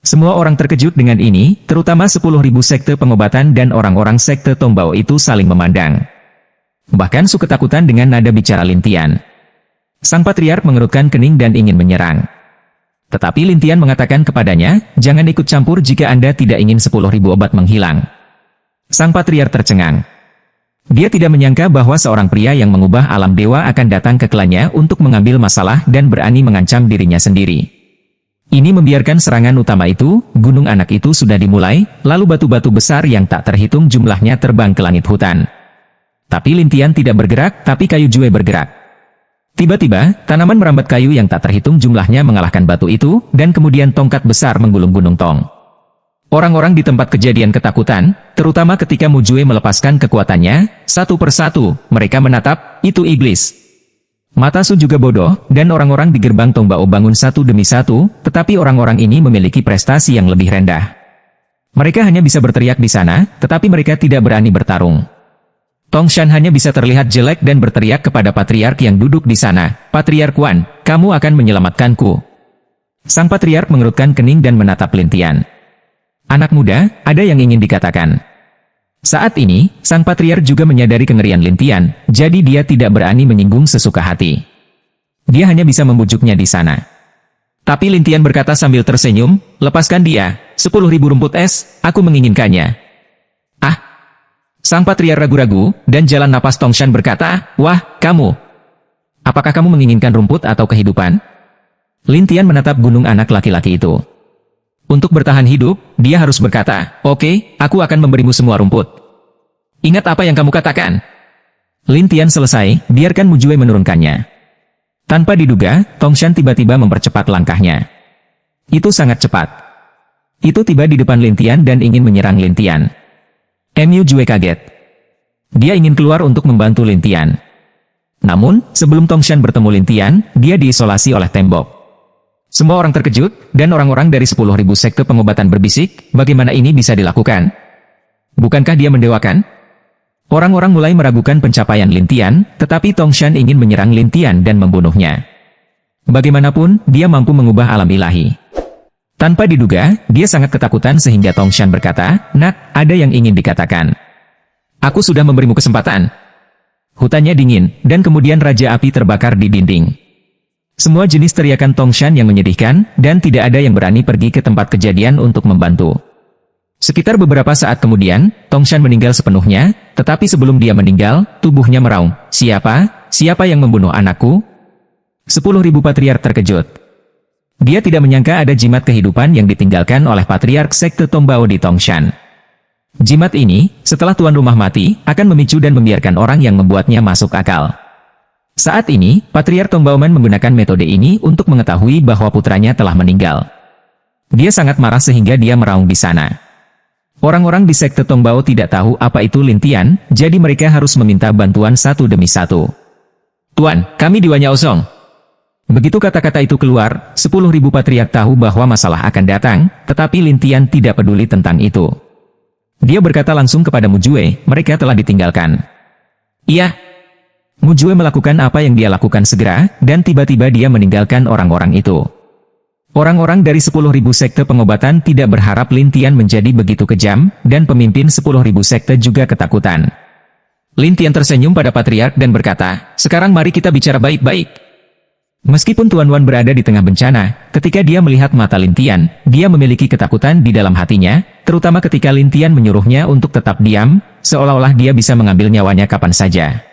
Semua orang terkejut dengan ini, terutama 10.000 sekte pengobatan dan orang-orang sekte Tongbao itu saling memandang. Bahkan Su ketakutan dengan nada bicara Lintian. Sang Patriark mengerutkan kening dan ingin menyerang. Tetapi Lintian mengatakan kepadanya, "Jangan ikut campur jika Anda tidak ingin 10.000 obat menghilang." Sang Patriark tercengang. Dia tidak menyangka bahwa seorang pria yang mengubah alam dewa akan datang ke klannya untuk mengambil masalah dan berani mengancam dirinya sendiri. Ini membiarkan serangan utama itu, gunung anak itu sudah dimulai, lalu batu-batu besar yang tak terhitung jumlahnya terbang ke langit hutan. Tapi Lintian tidak bergerak, tapi kayu Jue bergerak. Tiba-tiba, tanaman merambat kayu yang tak terhitung jumlahnya mengalahkan batu itu, dan kemudian tongkat besar menggulung Gunung Tong. Orang-orang di tempat kejadian ketakutan, terutama ketika Mujue melepaskan kekuatannya, satu persatu, mereka menatap, "Itu iblis." Mata Su juga bodoh, dan orang-orang di gerbang Tongbao bangun satu demi satu, tetapi orang-orang ini memiliki prestasi yang lebih rendah. Mereka hanya bisa berteriak di sana, tetapi mereka tidak berani bertarung. Tongshan hanya bisa terlihat jelek dan berteriak kepada Patriark yang duduk di sana, "Patriark Wan, kamu akan menyelamatkanku." Sang Patriark mengerutkan kening dan menatap Lintian. "Anak muda, ada yang ingin dikatakan?" Saat ini, Sang Patriark juga menyadari kengerian Lintian, jadi dia tidak berani menyinggung sesuka hati. Dia hanya bisa membujuknya di sana. Tapi Lintian berkata sambil tersenyum, "Lepaskan dia, 10.000 rumput es, aku menginginkannya." "Ah!" Sang Patriark ragu-ragu, dan jalan napas Tongshan berkata, "Wah, kamu. Apakah kamu menginginkan rumput atau kehidupan?" Lintian menatap gunung anak laki-laki itu. Untuk bertahan hidup, dia harus berkata, "Oke, aku akan memberimu semua rumput. Ingat apa yang kamu katakan." Lintian selesai, biarkan Mujue menurunkannya. Tanpa diduga, Tongshan tiba-tiba mempercepat langkahnya. Itu sangat cepat. Itu tiba di depan Lintian dan ingin menyerang Lintian. Mujue kaget. Dia ingin keluar untuk membantu Lintian. Namun, sebelum Tongshan bertemu Lintian, dia diisolasi oleh tembok. Semua orang terkejut, dan orang-orang dari 10.000 sekte pengobatan berbisik, bagaimana ini bisa dilakukan? Bukankah dia mendewakan? Orang-orang mulai meragukan pencapaian Lintian, tetapi Tongshan ingin menyerang Lintian dan membunuhnya. Bagaimanapun, dia mampu mengubah alam ilahi. Tanpa diduga, dia sangat ketakutan sehingga Tongshan berkata, "Nak, ada yang ingin dikatakan." "Aku sudah memberimu kesempatan." Hutannya dingin, dan kemudian Raja Api terbakar di dinding. Semua jenis teriakan Tongshan yang menyedihkan, dan tidak ada yang berani pergi ke tempat kejadian untuk membantu. Sekitar beberapa saat kemudian, Tongshan meninggal sepenuhnya, tetapi sebelum dia meninggal, tubuhnya meraung. Siapa? Siapa yang membunuh anakku? 10.000 patriark terkejut. Dia tidak menyangka ada jimat kehidupan yang ditinggalkan oleh patriark sekte Tongbao di Tongshan. Jimat ini, setelah tuan rumah mati, akan memicu dan membiarkan orang yang membuatnya masuk akal. Saat ini, patriark Tongbaoman menggunakan metode ini untuk mengetahui bahwa putranya telah meninggal. Dia sangat marah sehingga dia meraung di sana. Orang-orang di sekte Tongbao tidak tahu apa itu lintian, jadi mereka harus meminta bantuan satu demi satu. Tuan, kami di Wanyaosong. Begitu kata-kata itu keluar, 10.000 patriark tahu bahwa masalah akan datang, tetapi Lintian tidak peduli tentang itu. Dia berkata langsung kepada Mujue, mereka telah ditinggalkan. Iya. Mujue melakukan apa yang dia lakukan segera, dan tiba-tiba dia meninggalkan orang-orang itu. Orang-orang dari 10.000 sekte pengobatan tidak berharap Lintian menjadi begitu kejam, dan pemimpin 10.000 sekte juga ketakutan. Lintian tersenyum pada patriark dan berkata, sekarang mari kita bicara baik-baik. Meskipun Tuan Wan berada di tengah bencana, ketika dia melihat mata Lintian, dia memiliki ketakutan di dalam hatinya, terutama ketika Lintian menyuruhnya untuk tetap diam, seolah-olah dia bisa mengambil nyawanya kapan saja.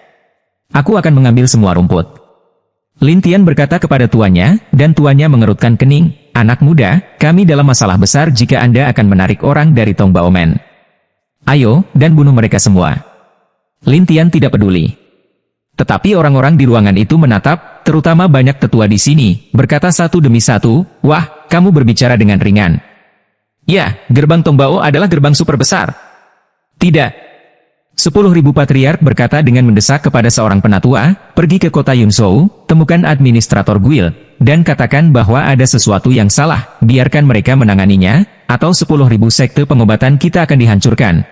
Aku akan mengambil semua rumput. Lintian berkata kepada tuannya, dan tuannya mengerutkan kening, anak muda, kami dalam masalah besar jika Anda akan menarik orang dari Tongbaoman. Ayo, dan bunuh mereka semua. Lintian tidak peduli. Tetapi orang-orang di ruangan itu menatap, terutama banyak tetua di sini, berkata satu demi satu, wah, kamu berbicara dengan ringan. Ya, gerbang Tongbao adalah gerbang super besar. Tidak. 10.000 patriark berkata dengan mendesak kepada seorang penatua, pergi ke kota Yunzhou, temukan administrator guild, dan katakan bahwa ada sesuatu yang salah, biarkan mereka menanganinya, atau 10.000 sekte pengobatan kita akan dihancurkan.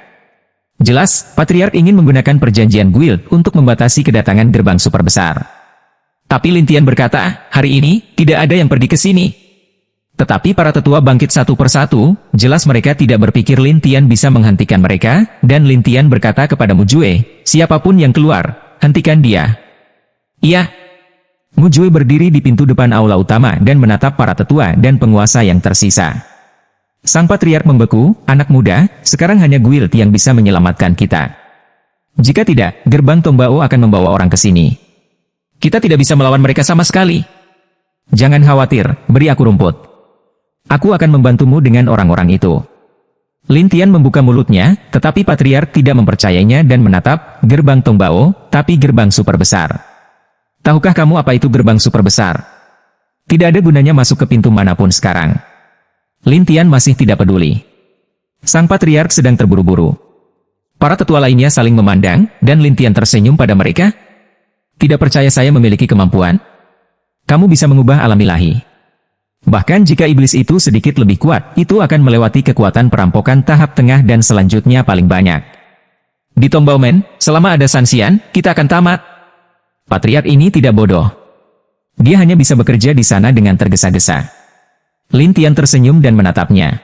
Jelas, patriark ingin menggunakan perjanjian guild untuk membatasi kedatangan gerbang super besar. Tapi Lintian berkata, hari ini, tidak ada yang pergi ke sini. Tetapi para tetua bangkit satu persatu, jelas mereka tidak berpikir Lintian bisa menghentikan mereka, dan Lintian berkata kepada Mujue, siapapun yang keluar, hentikan dia. Iya. Mujue berdiri di pintu depan aula utama dan menatap para tetua dan penguasa yang tersisa. Sang patriark membeku, anak muda, sekarang hanya guild yang bisa menyelamatkan kita. Jika tidak, gerbang Tongbao akan membawa orang ke sini. Kita tidak bisa melawan mereka sama sekali. Jangan khawatir, beri aku rumput. Aku akan membantumu dengan orang-orang itu. Lintian membuka mulutnya, tetapi patriark tidak mempercayainya dan menatap, gerbang Tongbao, tapi gerbang super besar. Tahukah kamu apa itu gerbang super besar? Tidak ada gunanya masuk ke pintu manapun sekarang. Lintian masih tidak peduli. Sang patriark sedang terburu-buru. Para tetua lainnya saling memandang, dan Lintian tersenyum pada mereka. Tidak percaya saya memiliki kemampuan? Kamu bisa mengubah alam ilahi. Bahkan jika iblis itu sedikit lebih kuat, itu akan melewati kekuatan perampokan tahap tengah dan selanjutnya paling banyak. Di Tongbaoman, selama ada Sanxian, kita akan tamat. Patriark ini tidak bodoh. Dia hanya bisa bekerja di sana dengan tergesa-gesa. Lintian tersenyum dan menatapnya.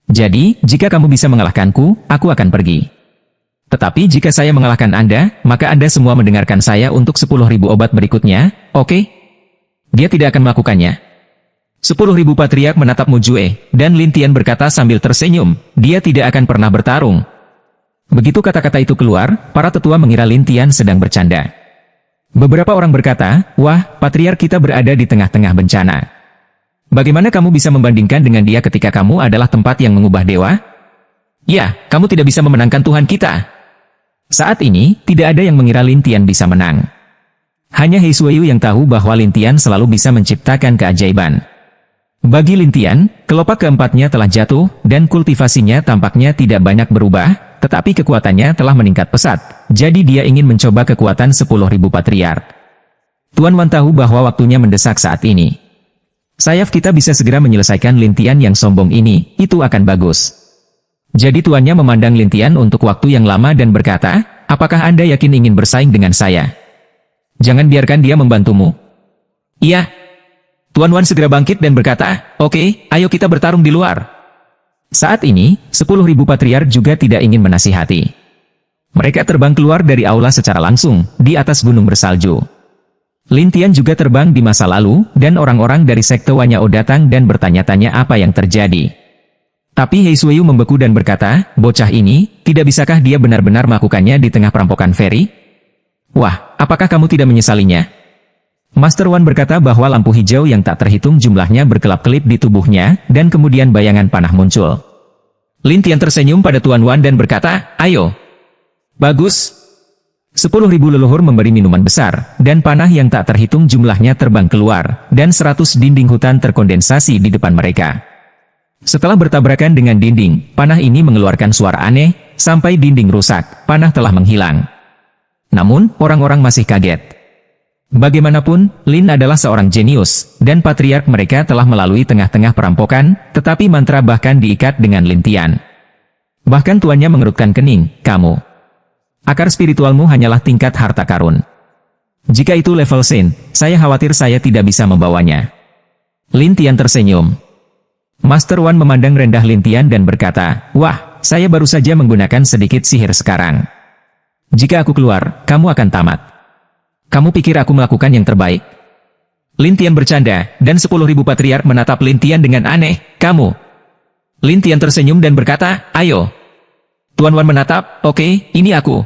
Jadi, jika kamu bisa mengalahkanku, aku akan pergi. Tetapi jika saya mengalahkan Anda, maka Anda semua mendengarkan saya untuk 10.000 obat berikutnya, oke? Dia tidak akan melakukannya. 10.000 patriark menatap Mujue, dan Lintian berkata sambil tersenyum, dia tidak akan pernah bertarung. Begitu kata-kata itu keluar, para tetua mengira Lintian sedang bercanda. Beberapa orang berkata, wah, patriark kita berada di tengah-tengah bencana. Bagaimana kamu bisa membandingkan dengan dia ketika kamu adalah tempat yang mengubah dewa? Ya, kamu tidak bisa memenangkan Tuhan kita. Saat ini, tidak ada yang mengira Lintian bisa menang. Hanya He Suiyu yang tahu bahwa Lintian selalu bisa menciptakan keajaiban. Bagi Lintian, kelopak keempatnya telah jatuh, dan kultivasinya tampaknya tidak banyak berubah, tetapi kekuatannya telah meningkat pesat, jadi dia ingin mencoba kekuatan 10.000 patriark. Tuan Wan tahu bahwa waktunya mendesak saat ini. Sayaf kita bisa segera menyelesaikan Lintian yang sombong ini, itu akan bagus. Jadi tuannya memandang Lintian untuk waktu yang lama dan berkata, apakah Anda yakin ingin bersaing dengan saya? Jangan biarkan dia membantumu. Iya. Tuan Wan segera bangkit dan berkata, oke, ayo kita bertarung di luar. Saat ini, 10.000 patriark juga tidak ingin menasihati. Mereka terbang keluar dari aula secara langsung, di atas gunung bersalju. Lin Tian juga terbang di masa lalu, dan orang-orang dari sekte Wanyao datang dan bertanya-tanya apa yang terjadi. Tapi Hei Suiyu membeku dan berkata, bocah ini, tidak bisakah dia benar-benar melakukannya di tengah perampokan feri? Wah, apakah kamu tidak menyesalinya? Master Wan berkata bahwa lampu hijau yang tak terhitung jumlahnya berkelap-kelip di tubuhnya, dan kemudian bayangan panah muncul. Lin Tian tersenyum pada Tuan Wan dan berkata, ayo. Bagus. 10.000 leluhur memberi minuman besar, dan panah yang tak terhitung jumlahnya terbang keluar, dan 100 dinding hutan terkondensasi di depan mereka. Setelah bertabrakan dengan dinding, panah ini mengeluarkan suara aneh, sampai dinding rusak, panah telah menghilang. Namun, orang-orang masih kaget. Bagaimanapun, Lin adalah seorang jenius, dan patriark mereka telah melalui tengah-tengah perampokan, tetapi mantra bahkan diikat dengan Lin Tian. Bahkan tuannya mengerutkan kening, kamu. Akar spiritualmu hanyalah tingkat harta karun. Jika itu level Saint, saya khawatir saya tidak bisa membawanya. Lin Tian tersenyum. Master Wan memandang rendah Lin Tian dan berkata, wah, saya baru saja menggunakan sedikit sihir sekarang. Jika aku keluar, kamu akan tamat. Kamu pikir aku melakukan yang terbaik? Lin Tian bercanda, dan 10.000 patriark menatap Lin Tian dengan aneh, kamu. Lin Tian tersenyum dan berkata, ayo. Tuan Wan menatap, oke, ini aku.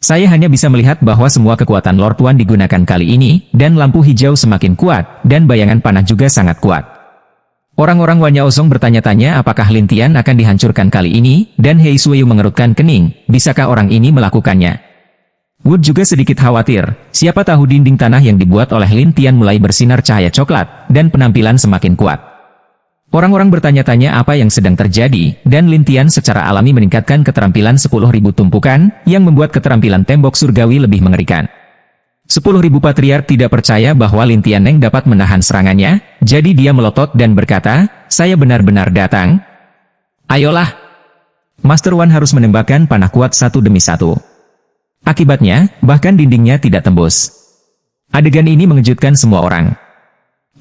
Saya hanya bisa melihat bahwa semua kekuatan Lord Wan digunakan kali ini, dan lampu hijau semakin kuat, dan bayangan panah juga sangat kuat. Orang-orang Wanyao Song bertanya-tanya apakah Lin Tian akan dihancurkan kali ini, dan Hei Suiyu mengerutkan kening, bisakah orang ini melakukannya? Wood juga sedikit khawatir, siapa tahu dinding tanah yang dibuat oleh Lin Tian mulai bersinar cahaya coklat, dan penampilan semakin kuat. Orang-orang bertanya-tanya apa yang sedang terjadi, dan Lin Tian secara alami meningkatkan keterampilan 10.000 tumpukan, yang membuat keterampilan tembok surgawi lebih mengerikan. 10.000 patriark tidak percaya bahwa Lin Tianeng dapat menahan serangannya, jadi dia melotot dan berkata, saya benar-benar datang. Ayolah. Master Wan harus menembakkan panah kuat satu demi satu. Akibatnya, bahkan dindingnya tidak tembus. Adegan ini mengejutkan semua orang.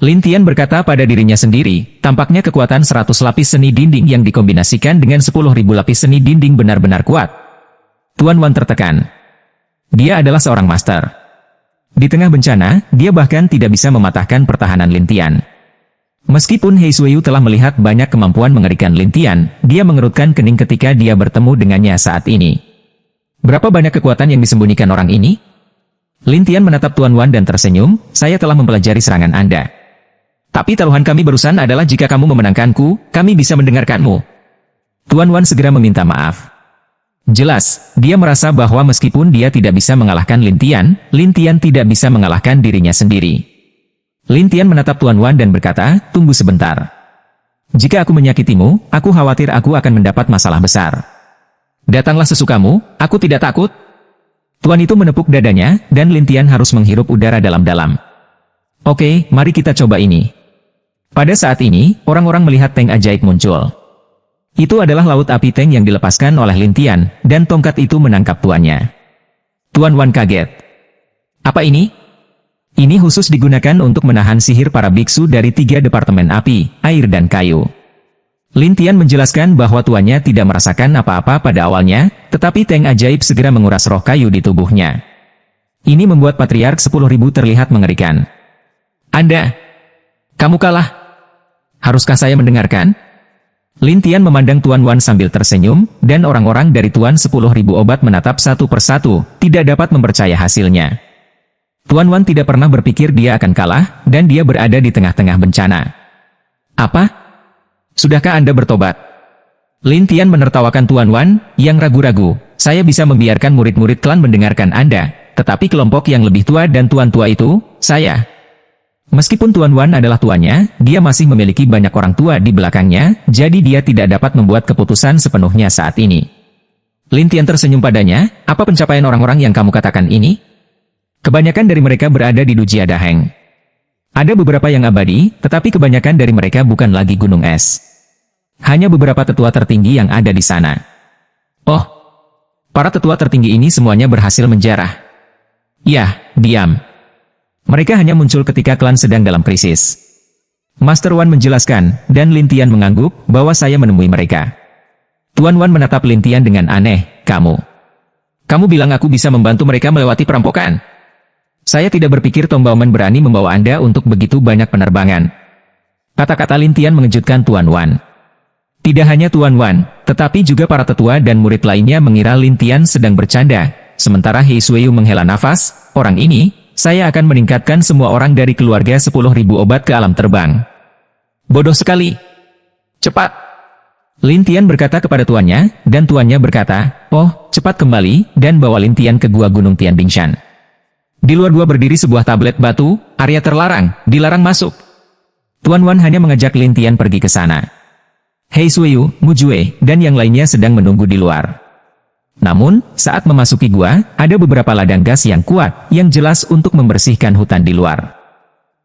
Lin Tian berkata pada dirinya sendiri, tampaknya kekuatan 100 lapis seni dinding yang dikombinasikan dengan 10.000 lapis seni dinding benar-benar kuat. Tuan Wan tertekan. Dia adalah seorang master. Di tengah bencana, dia bahkan tidak bisa mematahkan pertahanan Lin Tian. Meskipun Hei Suiyu telah melihat banyak kemampuan mengerikan Lin Tian, dia mengerutkan kening ketika dia bertemu dengannya saat ini. Berapa banyak kekuatan yang disembunyikan orang ini? Lin Tian menatap Tuan Wan dan tersenyum, saya telah mempelajari serangan Anda. Tapi taruhan kami barusan adalah jika kamu memenangkanku, kami bisa mendengarkanmu. Tuan Wan segera meminta maaf. Jelas, dia merasa bahwa meskipun dia tidak bisa mengalahkan Lin Tian tidak bisa mengalahkan dirinya sendiri. Lin Tian menatap Tuan Wan dan berkata, tunggu sebentar. Jika aku menyakitimu, aku khawatir aku akan mendapat masalah besar. Datanglah sesukamu, aku tidak takut. Tuan itu menepuk dadanya, dan Lin Tian harus menghirup udara dalam-dalam. Oke, mari kita coba ini. Pada saat ini, orang-orang melihat tank ajaib muncul. Itu adalah laut api tank yang dilepaskan oleh Lin Tian, dan tongkat itu menangkap tuannya. Tuan Wan kaget. Apa ini? Ini khusus digunakan untuk menahan sihir para biksu dari 3 departemen api, air dan kayu. Lin Tian menjelaskan bahwa tuannya tidak merasakan apa-apa pada awalnya, tetapi tank ajaib segera menguras roh kayu di tubuhnya. Ini membuat Patriark 10.000 terlihat mengerikan. Kamu kalah. Haruskah saya mendengarkan? Lin Tian memandang Tuan Wan sambil tersenyum, dan orang-orang dari Tuan 10.000 obat menatap satu persatu, tidak dapat mempercaya hasilnya. Tuan Wan tidak pernah berpikir dia akan kalah, dan dia berada di tengah-tengah bencana. Apa? Sudahkah Anda bertobat? Lin Tian menertawakan Tuan Wan, yang ragu-ragu, saya bisa membiarkan murid-murid klan mendengarkan Anda, tetapi kelompok yang lebih tua dan tuan tua itu, saya. Meskipun Tuan Wan adalah tuannya, dia masih memiliki banyak orang tua di belakangnya, jadi dia tidak dapat membuat keputusan sepenuhnya saat ini. Lin Tian tersenyum padanya, apa pencapaian orang-orang yang kamu katakan ini? Kebanyakan dari mereka berada di Dujia Daheng. Ada beberapa yang abadi, tetapi kebanyakan dari mereka bukan lagi gunung es. Hanya beberapa tetua tertinggi yang ada di sana. Oh, para tetua tertinggi ini semuanya berhasil menjarah. Ya, diam. Mereka hanya muncul ketika klan sedang dalam krisis. Master Wan menjelaskan, dan Lin Tian mengangguk, bahwa saya menemui mereka. Tuan Wan menatap Lin Tian dengan aneh, kamu bilang aku bisa membantu mereka melewati perampokan? Saya tidak berpikir Tong Baoman berani membawa Anda untuk begitu banyak penerbangan. Kata-kata Lin Tian mengejutkan Tuan Wan. Tidak hanya Tuan Wan, tetapi juga para tetua dan murid lainnya mengira Lin Tian sedang bercanda. Sementara He Suiyu menghela nafas, orang ini, saya akan meningkatkan semua orang dari keluarga 10.000 obat ke alam terbang. Bodoh sekali. Cepat. Lin Tian berkata kepada tuannya, dan tuannya berkata, oh, cepat kembali, dan bawa Lin Tian ke gua Gunung Tianbingshan. Di luar gua berdiri sebuah tablet batu, area terlarang, dilarang masuk. Tuan Wan hanya mengajak Lin Tian pergi ke sana. He Suiyu, Mu Jue, dan yang lainnya sedang menunggu di luar. Namun, saat memasuki gua, ada beberapa ladang gas yang kuat, yang jelas untuk membersihkan hutan di luar.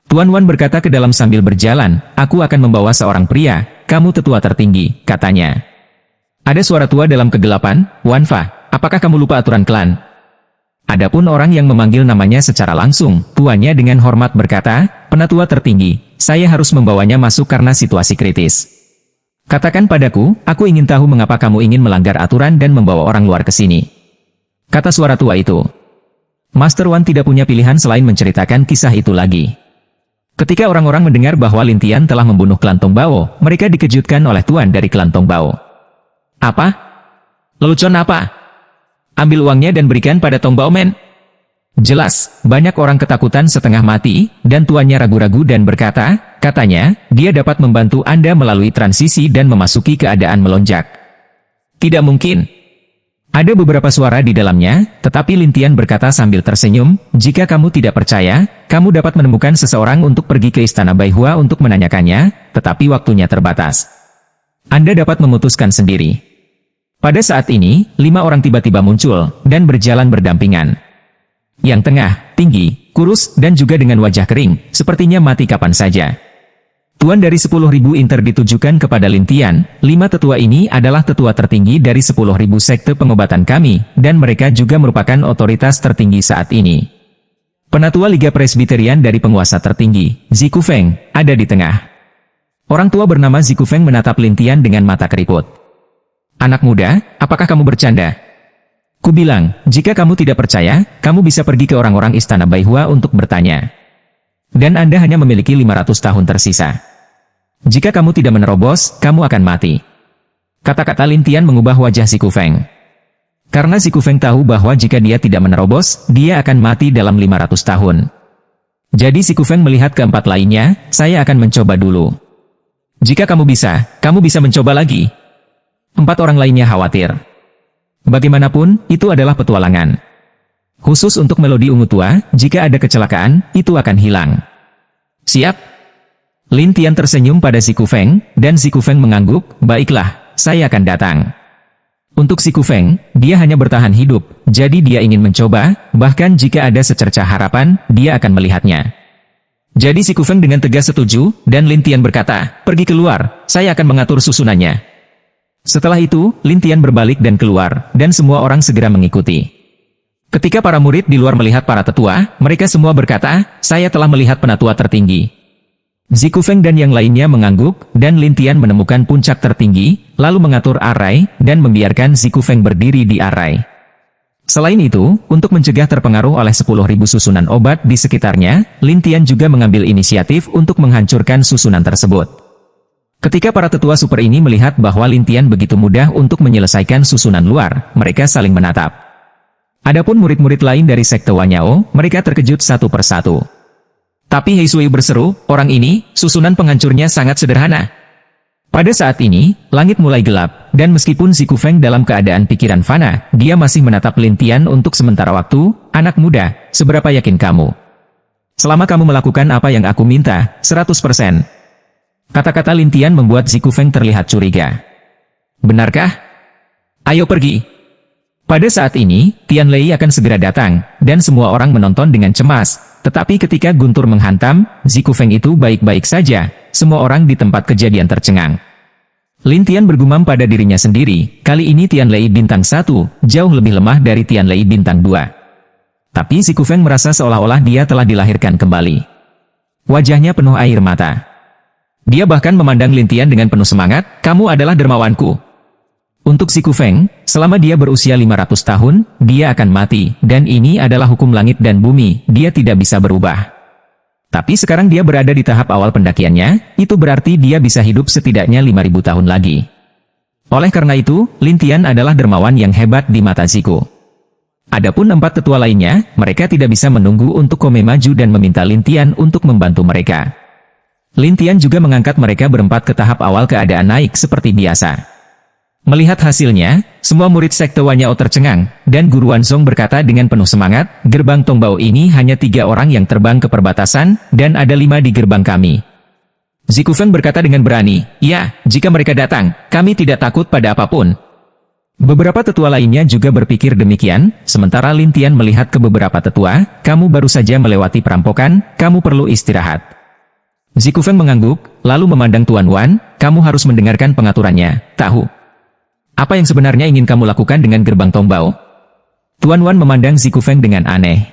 Tuan Wan berkata ke dalam sambil berjalan, aku akan membawa seorang pria, kamu tetua tertinggi, katanya. Ada suara tua dalam kegelapan, Wan Fa, apakah kamu lupa aturan klan? Adapun orang yang memanggil namanya secara langsung, tuannya dengan hormat berkata, penatua tertinggi, saya harus membawanya masuk karena situasi kritis. Katakan padaku, aku ingin tahu mengapa kamu ingin melanggar aturan dan membawa orang luar ke sini. Kata suara tua itu. Master Wan tidak punya pilihan selain menceritakan kisah itu lagi. Ketika orang-orang mendengar bahwa Lin Tian telah membunuh klan Tong Bao, mereka dikejutkan oleh tuan dari klan Tong Bao. Apa? Lelucon apa? Ambil uangnya dan berikan pada Tong Bao Men. Jelas, banyak orang ketakutan setengah mati, dan tuannya ragu-ragu dan berkata, katanya, dia dapat membantu Anda melalui transisi dan memasuki keadaan melonjak. Tidak mungkin. Ada beberapa suara di dalamnya, tetapi Lin Tian berkata sambil tersenyum, jika kamu tidak percaya, kamu dapat menemukan seseorang untuk pergi ke Istana Baihua untuk menanyakannya, tetapi waktunya terbatas. Anda dapat memutuskan sendiri. Pada saat ini, 5 orang tiba-tiba muncul, dan berjalan berdampingan. Yang tengah, tinggi, kurus, dan juga dengan wajah kering, sepertinya mati kapan saja. Tuan dari 10.000 inter ditujukan kepada Lin Tian, 5 tetua ini adalah tetua tertinggi dari 10.000 sekte pengobatan kami, dan mereka juga merupakan otoritas tertinggi saat ini. Penatua Liga Presbiterian dari penguasa tertinggi, Ziku Feng, ada di tengah. Orang tua bernama Ziku Feng menatap Lin Tian dengan mata keriput. Anak muda, apakah kamu bercanda? Ku bilang, jika kamu tidak percaya, kamu bisa pergi ke orang-orang Istana Baihua untuk bertanya. Dan Anda hanya memiliki 500 tahun tersisa. Jika kamu tidak menerobos, kamu akan mati. Kata-kata Lin Tian mengubah wajah Ziku Feng. Karena Ziku Feng tahu bahwa jika dia tidak menerobos, dia akan mati dalam 500 tahun. Jadi Ziku Feng melihat keempat lainnya, saya akan mencoba dulu. Jika kamu bisa mencoba lagi. 4 orang lainnya khawatir. Bagaimanapun, itu adalah petualangan. Khusus untuk melodi ungu tua, jika ada kecelakaan, itu akan hilang. Siap? Lin Tian tersenyum pada Ziku Feng, dan Ziku Feng mengangguk, baiklah, saya akan datang. Untuk Ziku Feng, dia hanya bertahan hidup, jadi dia ingin mencoba, bahkan jika ada secercah harapan, dia akan melihatnya. Jadi Ziku Feng dengan tegas setuju, dan Lin Tian berkata, pergi keluar, saya akan mengatur susunannya. Setelah itu, Lin Tian berbalik dan keluar, dan semua orang segera mengikuti. Ketika para murid di luar melihat para tetua, mereka semua berkata, saya telah melihat penatua tertinggi. Ziku Feng dan yang lainnya mengangguk, dan Lin Tian menemukan puncak tertinggi, lalu mengatur arai, dan membiarkan Ziku Feng berdiri di arai. Selain itu, untuk mencegah terpengaruh oleh 10.000 susunan obat di sekitarnya, Lin Tian juga mengambil inisiatif untuk menghancurkan susunan tersebut. Ketika para tetua super ini melihat bahwa Lin Tian begitu mudah untuk menyelesaikan susunan luar, mereka saling menatap. Adapun murid-murid lain dari sekte Wanyao, mereka terkejut satu persatu. Tapi He Suiyu berseru, orang ini, susunan penghancurnya sangat sederhana. Pada saat ini, langit mulai gelap, dan meskipun Ziku Feng dalam keadaan pikiran fana, dia masih menatap Lin Tian untuk sementara waktu, anak muda, seberapa yakin kamu? Selama kamu melakukan apa yang aku minta, 100%. Kata-kata Lin Tian membuat Ziku Feng terlihat curiga. Benarkah? Ayo pergi. Pada saat ini, Tian Lei akan segera datang, dan semua orang menonton dengan cemas. Tetapi ketika guntur menghantam, Ziku Feng itu baik-baik saja, semua orang di tempat kejadian tercengang. Lin Tian bergumam pada dirinya sendiri, kali ini Tian Lei bintang 1, jauh lebih lemah dari Tian Lei bintang 2. Tapi Ziku Feng merasa seolah-olah dia telah dilahirkan kembali. Wajahnya penuh air mata. Dia bahkan memandang Lin Tian dengan penuh semangat, kamu adalah dermawanku. Untuk si Kufeng, selama dia berusia 500 tahun, dia akan mati, dan ini adalah hukum langit dan bumi, dia tidak bisa berubah. Tapi sekarang dia berada di tahap awal pendakiannya, itu berarti dia bisa hidup setidaknya 5.000 tahun lagi. Oleh karena itu, Lin Tian adalah dermawan yang hebat di mata Ziku. Adapun 4 tetua lainnya, mereka tidak bisa menunggu untuk Kome maju dan meminta Lin Tian untuk membantu mereka. Lin Tian juga mengangkat mereka berempat ke tahap awal keadaan naik seperti biasa. Melihat hasilnya, semua murid sekte Wanyao tercengang, dan Guru Wanzong berkata dengan penuh semangat, gerbang Tongbao ini hanya 3 orang yang terbang ke perbatasan, dan ada 5 di gerbang kami. Zikufeng berkata dengan berani, ya, jika mereka datang, kami tidak takut pada apapun. Beberapa tetua lainnya juga berpikir demikian, sementara Lin Tian melihat ke beberapa tetua, kamu baru saja melewati perampokan, kamu perlu istirahat. Zikufeng mengangguk, lalu memandang Tuan Wan, kamu harus mendengarkan pengaturannya, tahu. Apa yang sebenarnya ingin kamu lakukan dengan gerbang Tongbao? Tuan Wan memandang Zikufeng dengan aneh.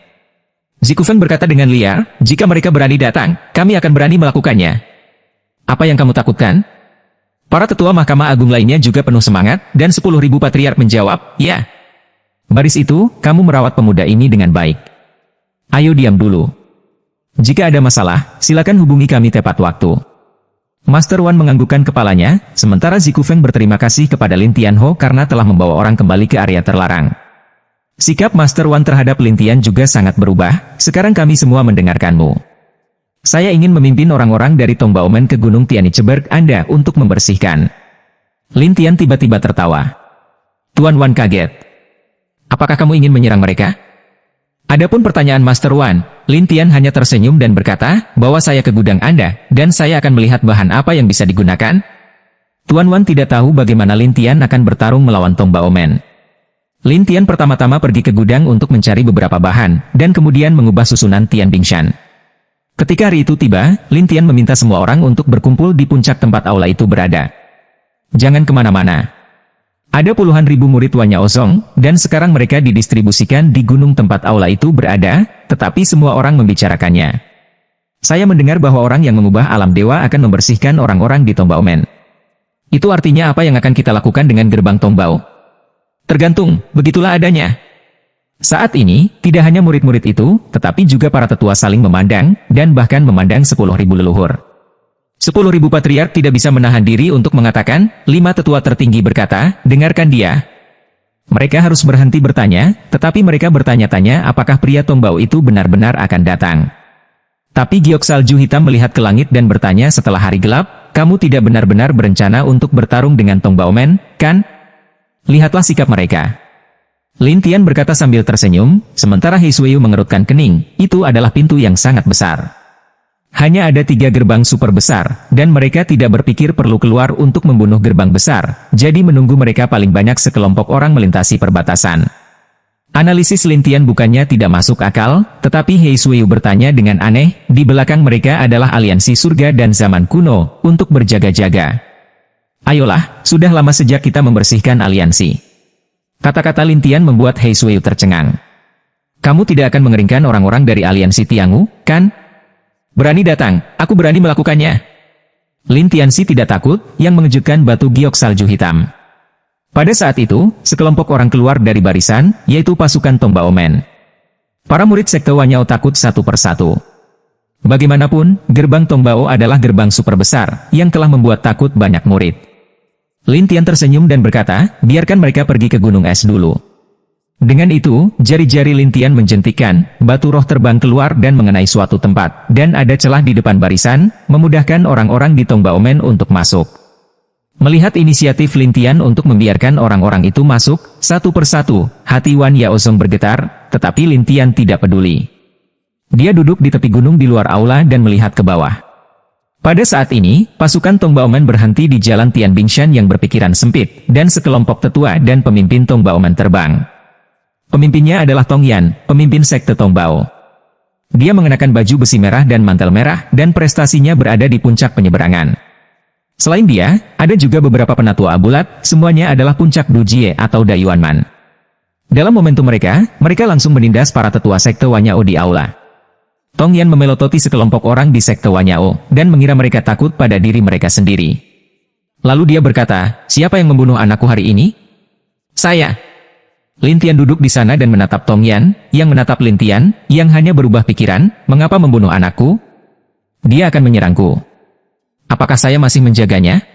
Zikufeng berkata dengan liar, jika mereka berani datang, kami akan berani melakukannya. Apa yang kamu takutkan? Para tetua Mahkamah Agung lainnya juga penuh semangat, dan 10.000 patriark menjawab, ya. Baris itu, kamu merawat pemuda ini dengan baik. Ayo diam dulu. Jika ada masalah, silakan hubungi kami tepat waktu. Master Wan menganggukkan kepalanya, sementara Zikufeng berterima kasih kepada Lin Tianho karena telah membawa orang kembali ke area terlarang. Sikap Master Wan terhadap Lin Tian juga sangat berubah, sekarang kami semua mendengarkanmu. Saya ingin memimpin orang-orang dari Tongbaomen ke Gunung Tianicheberg Anda untuk membersihkan. Lin Tian tiba-tiba tertawa. Tuan Wan kaget. Apakah kamu ingin menyerang mereka? Adapun pertanyaan Master Wan, Lin Tian hanya tersenyum dan berkata, bawa saya ke gudang Anda, dan saya akan melihat bahan apa yang bisa digunakan. Tuan Wan tidak tahu bagaimana Lin Tian akan bertarung melawan Tongbaomen. Lin Tian pertama-tama pergi ke gudang untuk mencari beberapa bahan, dan kemudian mengubah susunan Tian Bingshan. Ketika hari itu tiba, Lin Tian meminta semua orang untuk berkumpul di puncak tempat aula itu berada. Jangan kemana-mana. Ada puluhan ribu murid Wanyao Zong, dan sekarang mereka didistribusikan di gunung tempat aula itu berada, tetapi semua orang membicarakannya. Saya mendengar bahwa orang yang mengubah alam dewa akan membersihkan orang-orang di Tongbaomen. Itu artinya apa yang akan kita lakukan dengan gerbang Tongbao? Tergantung, begitulah adanya. Saat ini, tidak hanya murid-murid itu, tetapi juga para tetua saling memandang, dan bahkan memandang 10.000 leluhur. 10.000 patriark tidak bisa menahan diri untuk mengatakan, 5 tetua tertinggi berkata, dengarkan dia. Mereka harus berhenti bertanya, tetapi mereka bertanya-tanya apakah pria Tongbao itu benar-benar akan datang. Tapi Giok Salju Hitam melihat ke langit dan bertanya setelah hari gelap, kamu tidak benar-benar berencana untuk bertarung dengan Tongbaomen, kan? Lihatlah sikap mereka. Lin Tian berkata sambil tersenyum, sementara He Suiyu mengerutkan kening, itu adalah pintu yang sangat besar. Hanya ada 3 gerbang super besar, dan mereka tidak berpikir perlu keluar untuk membunuh gerbang besar, jadi menunggu mereka paling banyak sekelompok orang melintasi perbatasan. Analisis Lin Tian bukannya tidak masuk akal, tetapi He Suiyu bertanya dengan aneh, di belakang mereka adalah aliansi surga dan zaman kuno, untuk berjaga-jaga. Ayolah, sudah lama sejak kita membersihkan aliansi. Kata-kata Lin Tian membuat He Suiyu tercengang. Kamu tidak akan mengeringkan orang-orang dari aliansi Tiangu, kan? Berani datang, aku berani melakukannya. Lin Tianxi tidak takut, yang mengejutkan batu giok salju hitam. Pada saat itu, sekelompok orang keluar dari barisan, yaitu pasukan Tongbaomen. Para murid sekte Wanyao takut satu persatu. Bagaimanapun, gerbang Tongbao adalah gerbang super besar, yang telah membuat takut banyak murid. Lin Tian tersenyum dan berkata, biarkan mereka pergi ke gunung es dulu. Dengan itu, jari-jari Lin Tian menjentikan, batu roh terbang keluar dan mengenai suatu tempat, dan ada celah di depan barisan, memudahkan orang-orang di Tongbaomen untuk masuk. Melihat inisiatif Lin Tian untuk membiarkan orang-orang itu masuk, satu persatu, hati Wan Yaozong bergetar, tetapi Lin Tian tidak peduli. Dia duduk di tepi gunung di luar aula dan melihat ke bawah. Pada saat ini, pasukan Tongbaomen berhenti di jalan Tian Bingshan yang berpikiran sempit, dan sekelompok tetua dan pemimpin Tongbaomen terbang. Pemimpinnya adalah Tong Yan, pemimpin sekte Tongbao. Dia mengenakan baju besi merah dan mantel merah, dan prestasinya berada di puncak penyeberangan. Selain dia, ada juga beberapa penatua abulat, semuanya adalah puncak Dujie atau Dayuanman. Dalam momentum mereka langsung menindas para tetua sekte Wanyao di aula. Tong Yan memelototi sekelompok orang di sekte Wanyao, dan mengira mereka takut pada diri mereka sendiri. Lalu dia berkata, siapa yang membunuh anakku hari ini? Saya. Lin Tian duduk di sana dan menatap Tong Yan, yang menatap Lin Tian, yang hanya berubah pikiran, mengapa membunuh anakku? Dia akan menyerangku. Apakah saya masih menjaganya?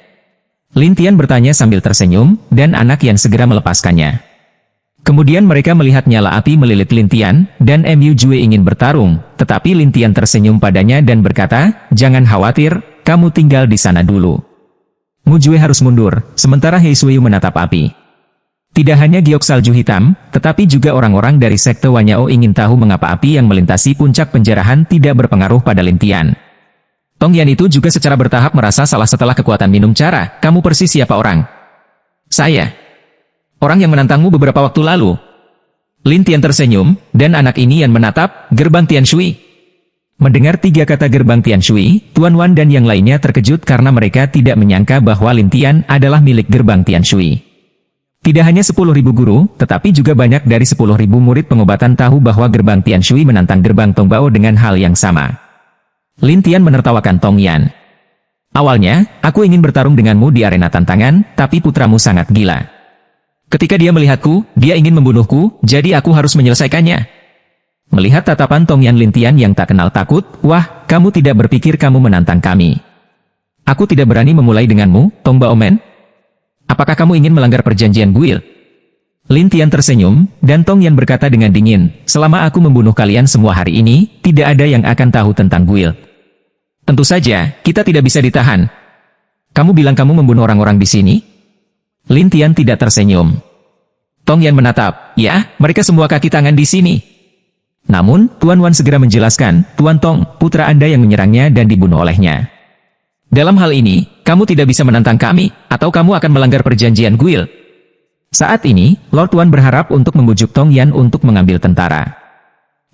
Lin Tian bertanya sambil tersenyum, dan anak Yan segera melepaskannya. Kemudian mereka melihat nyala api melilit Lin Tian, dan Mu Jue ingin bertarung, tetapi Lin Tian tersenyum padanya dan berkata, "Jangan khawatir, kamu tinggal di sana dulu." Mu Jue harus mundur, sementara He Suiyu menatap api. Tidak hanya giok salju hitam, tetapi juga orang-orang dari sekte Wanyao ingin tahu mengapa api yang melintasi puncak penjarahan tidak berpengaruh pada Lin Tian. Tong Yan itu juga secara bertahap merasa salah setelah kekuatan minum cara. "Kamu persis siapa orang?" "Saya. Orang yang menantangmu beberapa waktu lalu." Lin Tian tersenyum, dan anak ini yang menatap gerbang Tian Shui. Mendengar 3 kata gerbang Tian Shui, Tuan Wan dan yang lainnya terkejut karena mereka tidak menyangka bahwa Lin Tian adalah milik gerbang Tian Shui. Tidak hanya 10.000 guru, tetapi juga banyak dari 10.000 murid pengobatan tahu bahwa gerbang Tian Shui menantang gerbang Tong Bao dengan hal yang sama. Lin Tian menertawakan Tong Yan. "Awalnya, aku ingin bertarung denganmu di arena tantangan, tapi putramu sangat gila. Ketika dia melihatku, dia ingin membunuhku, jadi aku harus menyelesaikannya." Melihat tatapan Tong Yan Lin Tian yang tak kenal takut, "Wah, kamu tidak berpikir kamu menantang kami. Aku tidak berani memulai denganmu, Tong Bao Men. Apakah kamu ingin melanggar perjanjian guild?" Lin Tian tersenyum, dan Tong Yan berkata dengan dingin, "Selama aku membunuh kalian semua hari ini, tidak ada yang akan tahu tentang guild. Tentu saja, kita tidak bisa ditahan. Kamu bilang kamu membunuh orang-orang di sini?" Lin Tian tidak tersenyum. Tong Yan menatap, "Ya, mereka semua kaki tangan di sini." Namun, Tuan Wan segera menjelaskan, "Tuan Tong, putra Anda yang menyerangnya dan dibunuh olehnya. Dalam hal ini, kamu tidak bisa menantang kami, atau kamu akan melanggar perjanjian guild." Saat ini, Lord Wan berharap untuk membujuk Tong Yan untuk mengambil tentara.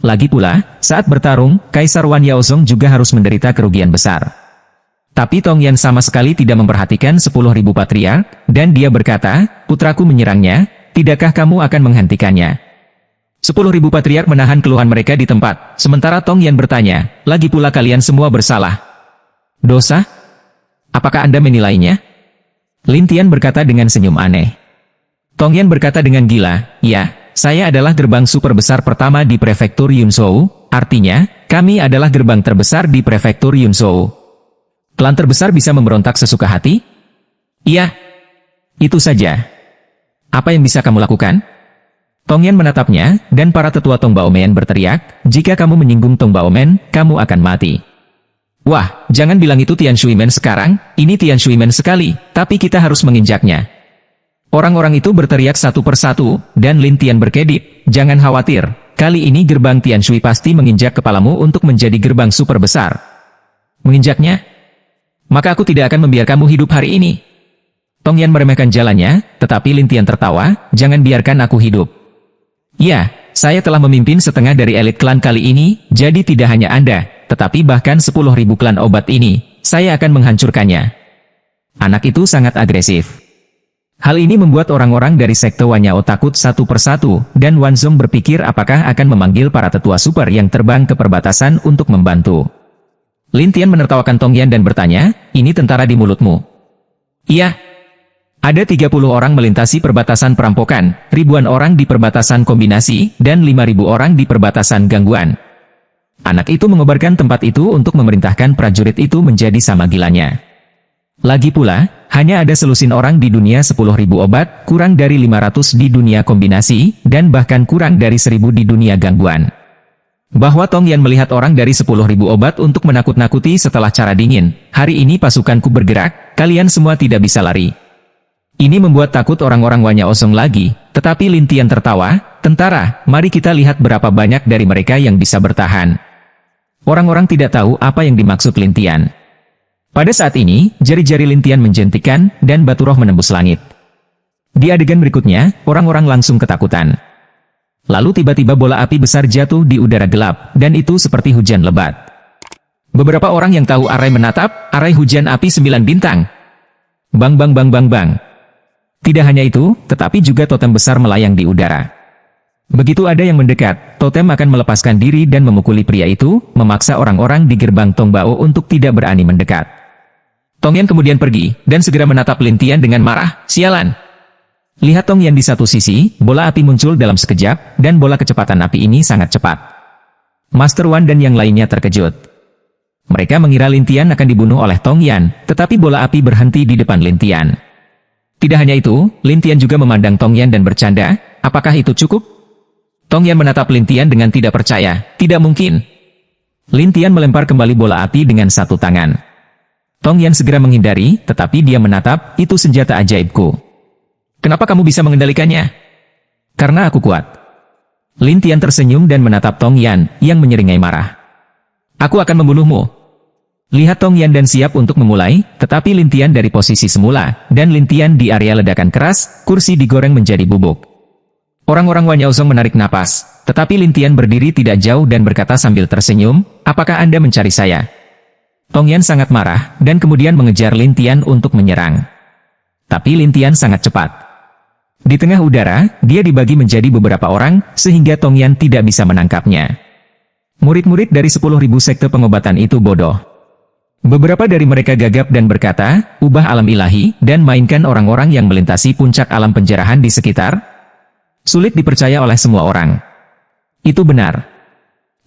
Lagi pula, saat bertarung, Kaisar Wan Yaozong juga harus menderita kerugian besar. Tapi Tong Yan sama sekali tidak memperhatikan 10.000 patriark, dan dia berkata, "Putraku menyerangnya, tidakkah kamu akan menghentikannya?" 10.000 patriark menahan keluhan mereka di tempat, sementara Tong Yan bertanya, "Lagi pula kalian semua bersalah. Dosa? Apakah Anda menilainya?" Lin Tian berkata dengan senyum aneh. Tong Yan berkata dengan gila, "Ya, saya adalah gerbang super besar pertama di prefektur Yunzhou, artinya, kami adalah gerbang terbesar di prefektur Yunzhou. Klan terbesar bisa memberontak sesuka hati?" "Iya. Itu saja. Apa yang bisa kamu lakukan?" Tong Yan menatapnya, dan para tetua Tong Bao Men berteriak, "Jika kamu menyinggung Tong Bao Men, kamu akan mati." "Wah, jangan bilang itu Tian Shui Men sekarang, ini Tian Shui Men sekali, tapi kita harus menginjaknya." Orang-orang itu berteriak satu persatu, dan Lin Tian berkedip, "Jangan khawatir, kali ini gerbang Tian Shui pasti menginjak kepalamu untuk menjadi gerbang super besar." "Menginjaknya? Maka aku tidak akan membiarkanmu hidup hari ini." Tong Yan meremehkan jalannya, tetapi Lin Tian tertawa, "Jangan biarkan aku hidup. Ya, saya telah memimpin setengah dari elit klan kali ini, jadi tidak hanya Anda, tetapi bahkan 10.000 klan obat ini, saya akan menghancurkannya." Anak itu sangat agresif. Hal ini membuat orang-orang dari sekte Wanyao takut satu persatu, dan Wan Zong berpikir apakah akan memanggil para tetua super yang terbang ke perbatasan untuk membantu. Lin Tian menertawakan Tong Yan dan bertanya, "Ini tentara di mulutmu?" "Iya. Ada 30 orang melintasi perbatasan perampokan, ribuan orang di perbatasan kombinasi, dan 5.000 orang di perbatasan gangguan." Anak itu mengobarkan tempat itu untuk memerintahkan prajurit itu menjadi sama gilanya. Lagi pula, hanya ada selusin orang di dunia 10.000 obat, kurang dari 500 di dunia kombinasi, dan bahkan kurang dari 1.000 di dunia gangguan. Bahwa Tong Yan melihat orang dari 10.000 obat untuk menakut-nakuti setelah cara dingin, "Hari ini pasukanku bergerak, kalian semua tidak bisa lari." Ini membuat takut orang-orang Wanyao Song lagi, tetapi Lin Tian tertawa, "Tentara, mari kita lihat berapa banyak dari mereka yang bisa bertahan." Orang-orang tidak tahu apa yang dimaksud Lin Tian. Pada saat ini, jari-jari Lin Tian menjentikan, dan batu roh menembus langit. Di adegan berikutnya, orang-orang langsung ketakutan. Lalu tiba-tiba bola api besar jatuh di udara gelap, dan itu seperti hujan lebat. Beberapa orang yang tahu arai menatap, arai hujan api 9 bintang. Bang bang bang bang bang. Tidak hanya itu, tetapi juga totem besar melayang di udara. Begitu ada yang mendekat, totem akan melepaskan diri dan memukuli pria itu, memaksa orang-orang di gerbang Tong Bao untuk tidak berani mendekat. Tong Yan kemudian pergi, dan segera menatap Lin Tian dengan marah, "Sialan! Lihat Tong Yan di satu sisi, bola api muncul dalam sekejap, dan bola kecepatan api ini sangat cepat. Master Wan dan yang lainnya terkejut. Mereka mengira Lin Tian akan dibunuh oleh Tong Yan, tetapi bola api berhenti di depan Lin Tian. Tidak hanya itu, Lin Tian juga memandang Tong Yan dan bercanda, apakah itu cukup? Tong Yan menatap Lin Tian dengan tidak percaya, tidak mungkin. Lin Tian melempar kembali bola api dengan satu tangan. Tong Yan segera menghindari, tetapi dia menatap, itu senjata ajaibku. Kenapa kamu bisa mengendalikannya? Karena aku kuat. Lin Tian tersenyum dan menatap Tong Yan, yang menyeringai marah. Aku akan membunuhmu. Lihat Tong Yan dan siap untuk memulai, tetapi Lin Tian dari posisi semula, dan Lin Tian di area ledakan keras, kursi digoreng menjadi bubuk. Orang-orang Wan Yaozong menarik napas, tetapi Lin Tian berdiri tidak jauh dan berkata sambil tersenyum, apakah Anda mencari saya? Tong Yan sangat marah, dan kemudian mengejar Lin Tian untuk menyerang. Tapi Lin Tian sangat cepat. Di tengah udara, dia dibagi menjadi beberapa orang, sehingga Tong Yan tidak bisa menangkapnya. Murid-murid dari 10.000 sekte pengobatan itu bodoh. Beberapa dari mereka gagap dan berkata, ubah alam ilahi, dan mainkan orang-orang yang melintasi puncak alam penjarahan di sekitar. Sulit dipercaya oleh semua orang. Itu benar.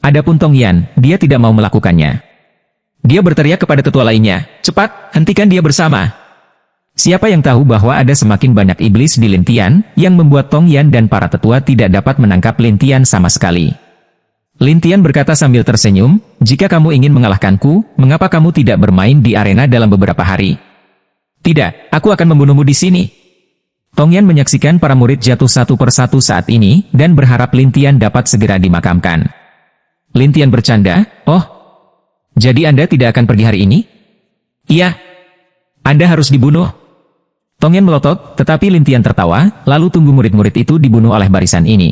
Adapun Tong Yan, dia tidak mau melakukannya. Dia berteriak kepada tetua lainnya, cepat, hentikan dia bersama. Siapa yang tahu bahwa ada semakin banyak iblis di Lin Tian, yang membuat Tong Yan dan para tetua tidak dapat menangkap Lin Tian sama sekali. Lin Tian berkata sambil tersenyum, jika kamu ingin mengalahkanku, mengapa kamu tidak bermain di arena dalam beberapa hari? Tidak, aku akan membunuhmu di sini. Tong Yan menyaksikan para murid jatuh satu persatu saat ini, dan berharap Lin Tian dapat segera dimakamkan. Lin Tian bercanda, oh, jadi Anda tidak akan pergi hari ini? Iya. Anda harus dibunuh. Tong Yan melotot, tetapi Lin Tian tertawa, lalu tunggu murid-murid itu dibunuh oleh barisan ini.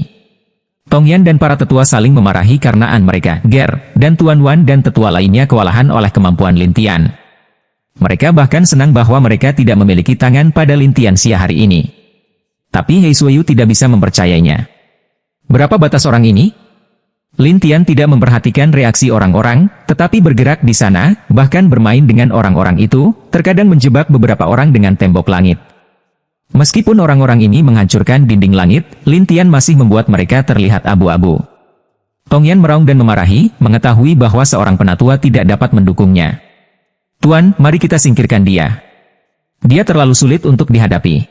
Tong Yan dan para tetua saling memarahi karena mereka, Ger, dan Tuan Wan dan tetua lainnya kewalahan oleh kemampuan Lin Tian. Mereka bahkan senang bahwa mereka tidak memiliki tangan pada Lin Tian Xia hari ini. Tapi Hei Suoyu tidak bisa mempercayainya. Berapa batas orang ini? Lin Tian tidak memperhatikan reaksi orang-orang, tetapi bergerak di sana, bahkan bermain dengan orang-orang itu, terkadang menjebak beberapa orang dengan tembok langit. Meskipun orang-orang ini menghancurkan dinding langit, Lin Tian masih membuat mereka terlihat abu-abu. Tong Yan meraung dan memarahi, mengetahui bahwa seorang penatua tidak dapat mendukungnya. Tuan, mari kita singkirkan dia. Dia terlalu sulit untuk dihadapi.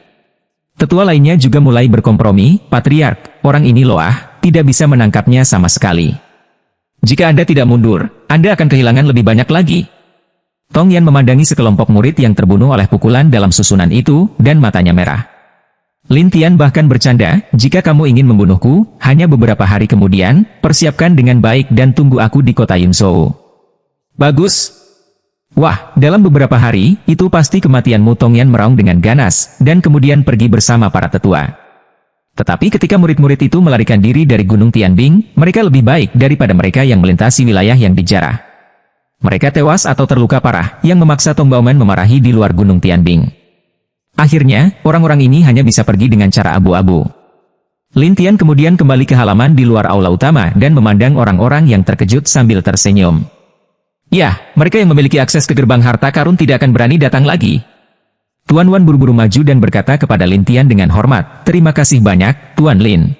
Tetua lainnya juga mulai berkompromi, Patriark, orang ini loah, tidak bisa menangkapnya sama sekali. Jika Anda tidak mundur, Anda akan kehilangan lebih banyak lagi. Tong Yan memandangi sekelompok murid yang terbunuh oleh pukulan dalam susunan itu, dan matanya merah. Lin Tian bahkan bercanda, jika kamu ingin membunuhku, hanya beberapa hari kemudian, persiapkan dengan baik dan tunggu aku di kota Yunzhou. Bagus. Wah, dalam beberapa hari, itu pasti kematianmu. Tong Yan meraung dengan ganas, dan kemudian pergi bersama para tetua. Tetapi ketika murid-murid itu melarikan diri dari Gunung Tianbing, mereka lebih baik daripada mereka yang melintasi wilayah yang dijarah. Mereka tewas atau terluka parah, yang memaksa Tong Baoman memarahi di luar Gunung Tianbing. Akhirnya, orang-orang ini hanya bisa pergi dengan cara abu-abu. Lin Tian kemudian kembali ke halaman di luar aula utama dan memandang orang-orang yang terkejut sambil tersenyum. Ya, mereka yang memiliki akses ke gerbang harta karun tidak akan berani datang lagi. Tuan Wan buru-buru maju dan berkata kepada Lin Tian dengan hormat, terima kasih banyak, Tuan Lin.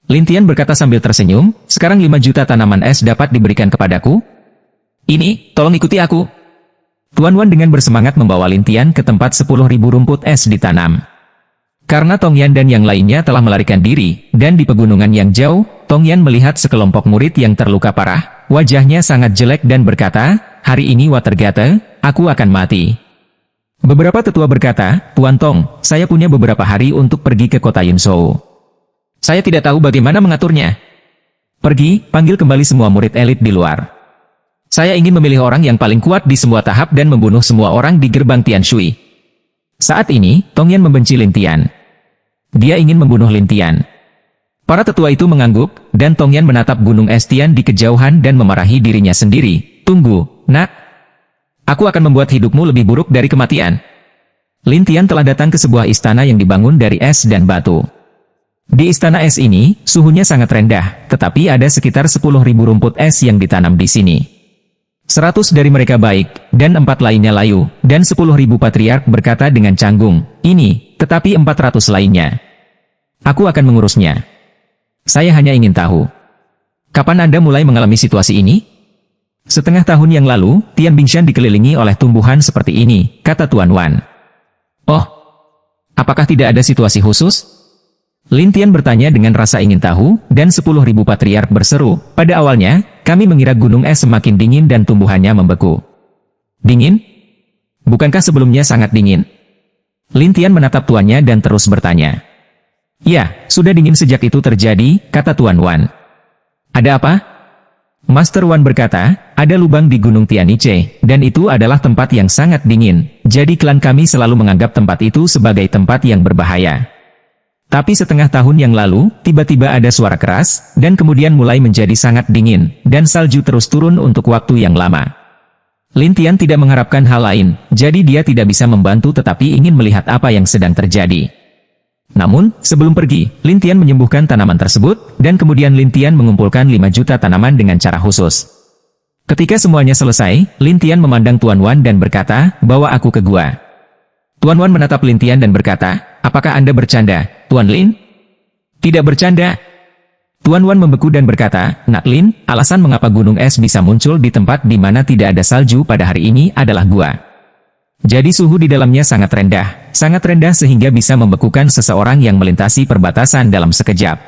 Lin Tian berkata sambil tersenyum, sekarang 5 juta tanaman es dapat diberikan kepadaku. Ini, tolong ikuti aku. Tuan Wan dengan bersemangat membawa Lin Tian ke tempat 10.000 rumput es ditanam. Karena Tong Yan dan yang lainnya telah melarikan diri, dan di pegunungan yang jauh, Tong Yan melihat sekelompok murid yang terluka parah, wajahnya sangat jelek dan berkata, hari ini Watergate, aku akan mati. Beberapa tetua berkata, Tuan Tong, saya punya beberapa hari untuk pergi ke kota Yunzhou. Saya tidak tahu bagaimana mengaturnya. Pergi, panggil kembali semua murid elit di luar. Saya ingin memilih orang yang paling kuat di semua tahap dan membunuh semua orang di gerbang Tianshui. Saat ini, Tong Yan membenci Lin Tian. Dia ingin membunuh Lin Tian. Para tetua itu mengangguk, dan Tong Yan menatap gunung es Tian di kejauhan dan memarahi dirinya sendiri. Tunggu, nak. Aku akan membuat hidupmu lebih buruk dari kematian. Lin Tian telah datang ke sebuah istana yang dibangun dari es dan batu. Di istana es ini, suhunya sangat rendah, tetapi ada sekitar 10.000 rumput es yang ditanam di sini. 100 dari mereka baik, dan 4 lainnya layu, dan 10.000 patriark berkata dengan canggung, ini, tetapi 400 lainnya. Aku akan mengurusnya. Saya hanya ingin tahu. Kapan Anda mulai mengalami situasi ini? Setengah tahun yang lalu, Tian Bingshan dikelilingi oleh tumbuhan seperti ini, kata Tuan Wan. Oh, apakah tidak ada situasi khusus? Lin Tian bertanya dengan rasa ingin tahu, dan 10.000 patriark berseru. Pada awalnya, kami mengira gunung es semakin dingin dan tumbuhannya membeku. Dingin? Bukankah sebelumnya sangat dingin? Lin Tian menatap tuannya dan terus bertanya. Ya, sudah dingin sejak itu terjadi, kata Tuan Wan. Ada apa? Master Wan berkata, ada lubang di Gunung Tianice, dan itu adalah tempat yang sangat dingin. Jadi klan kami selalu menganggap tempat itu sebagai tempat yang berbahaya. Tapi setengah tahun yang lalu, tiba-tiba ada suara keras, dan kemudian mulai menjadi sangat dingin, dan salju terus turun untuk waktu yang lama. Lin Tian tidak mengharapkan hal lain, jadi dia tidak bisa membantu tetapi ingin melihat apa yang sedang terjadi. Namun, sebelum pergi, Lin Tian menyembuhkan tanaman tersebut, dan kemudian Lin Tian mengumpulkan 5 juta tanaman dengan cara khusus. Ketika semuanya selesai, Lin Tian memandang Tuan Wan dan berkata, bawa aku ke gua. Tuan Wan menatap Lin Tian dan berkata, apakah Anda bercanda, Tuan Lin? Tidak bercanda. Tuan Wan membeku dan berkata, Nak Lin, alasan mengapa gunung es bisa muncul di tempat di mana tidak ada salju pada hari ini adalah gua. Jadi suhu di dalamnya sangat rendah sehingga bisa membekukan seseorang yang melintasi perbatasan dalam sekejap.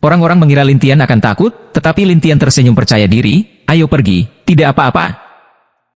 Orang-orang mengira Lin Tian akan takut, tetapi Lin Tian tersenyum percaya diri, ayo pergi, tidak apa-apa.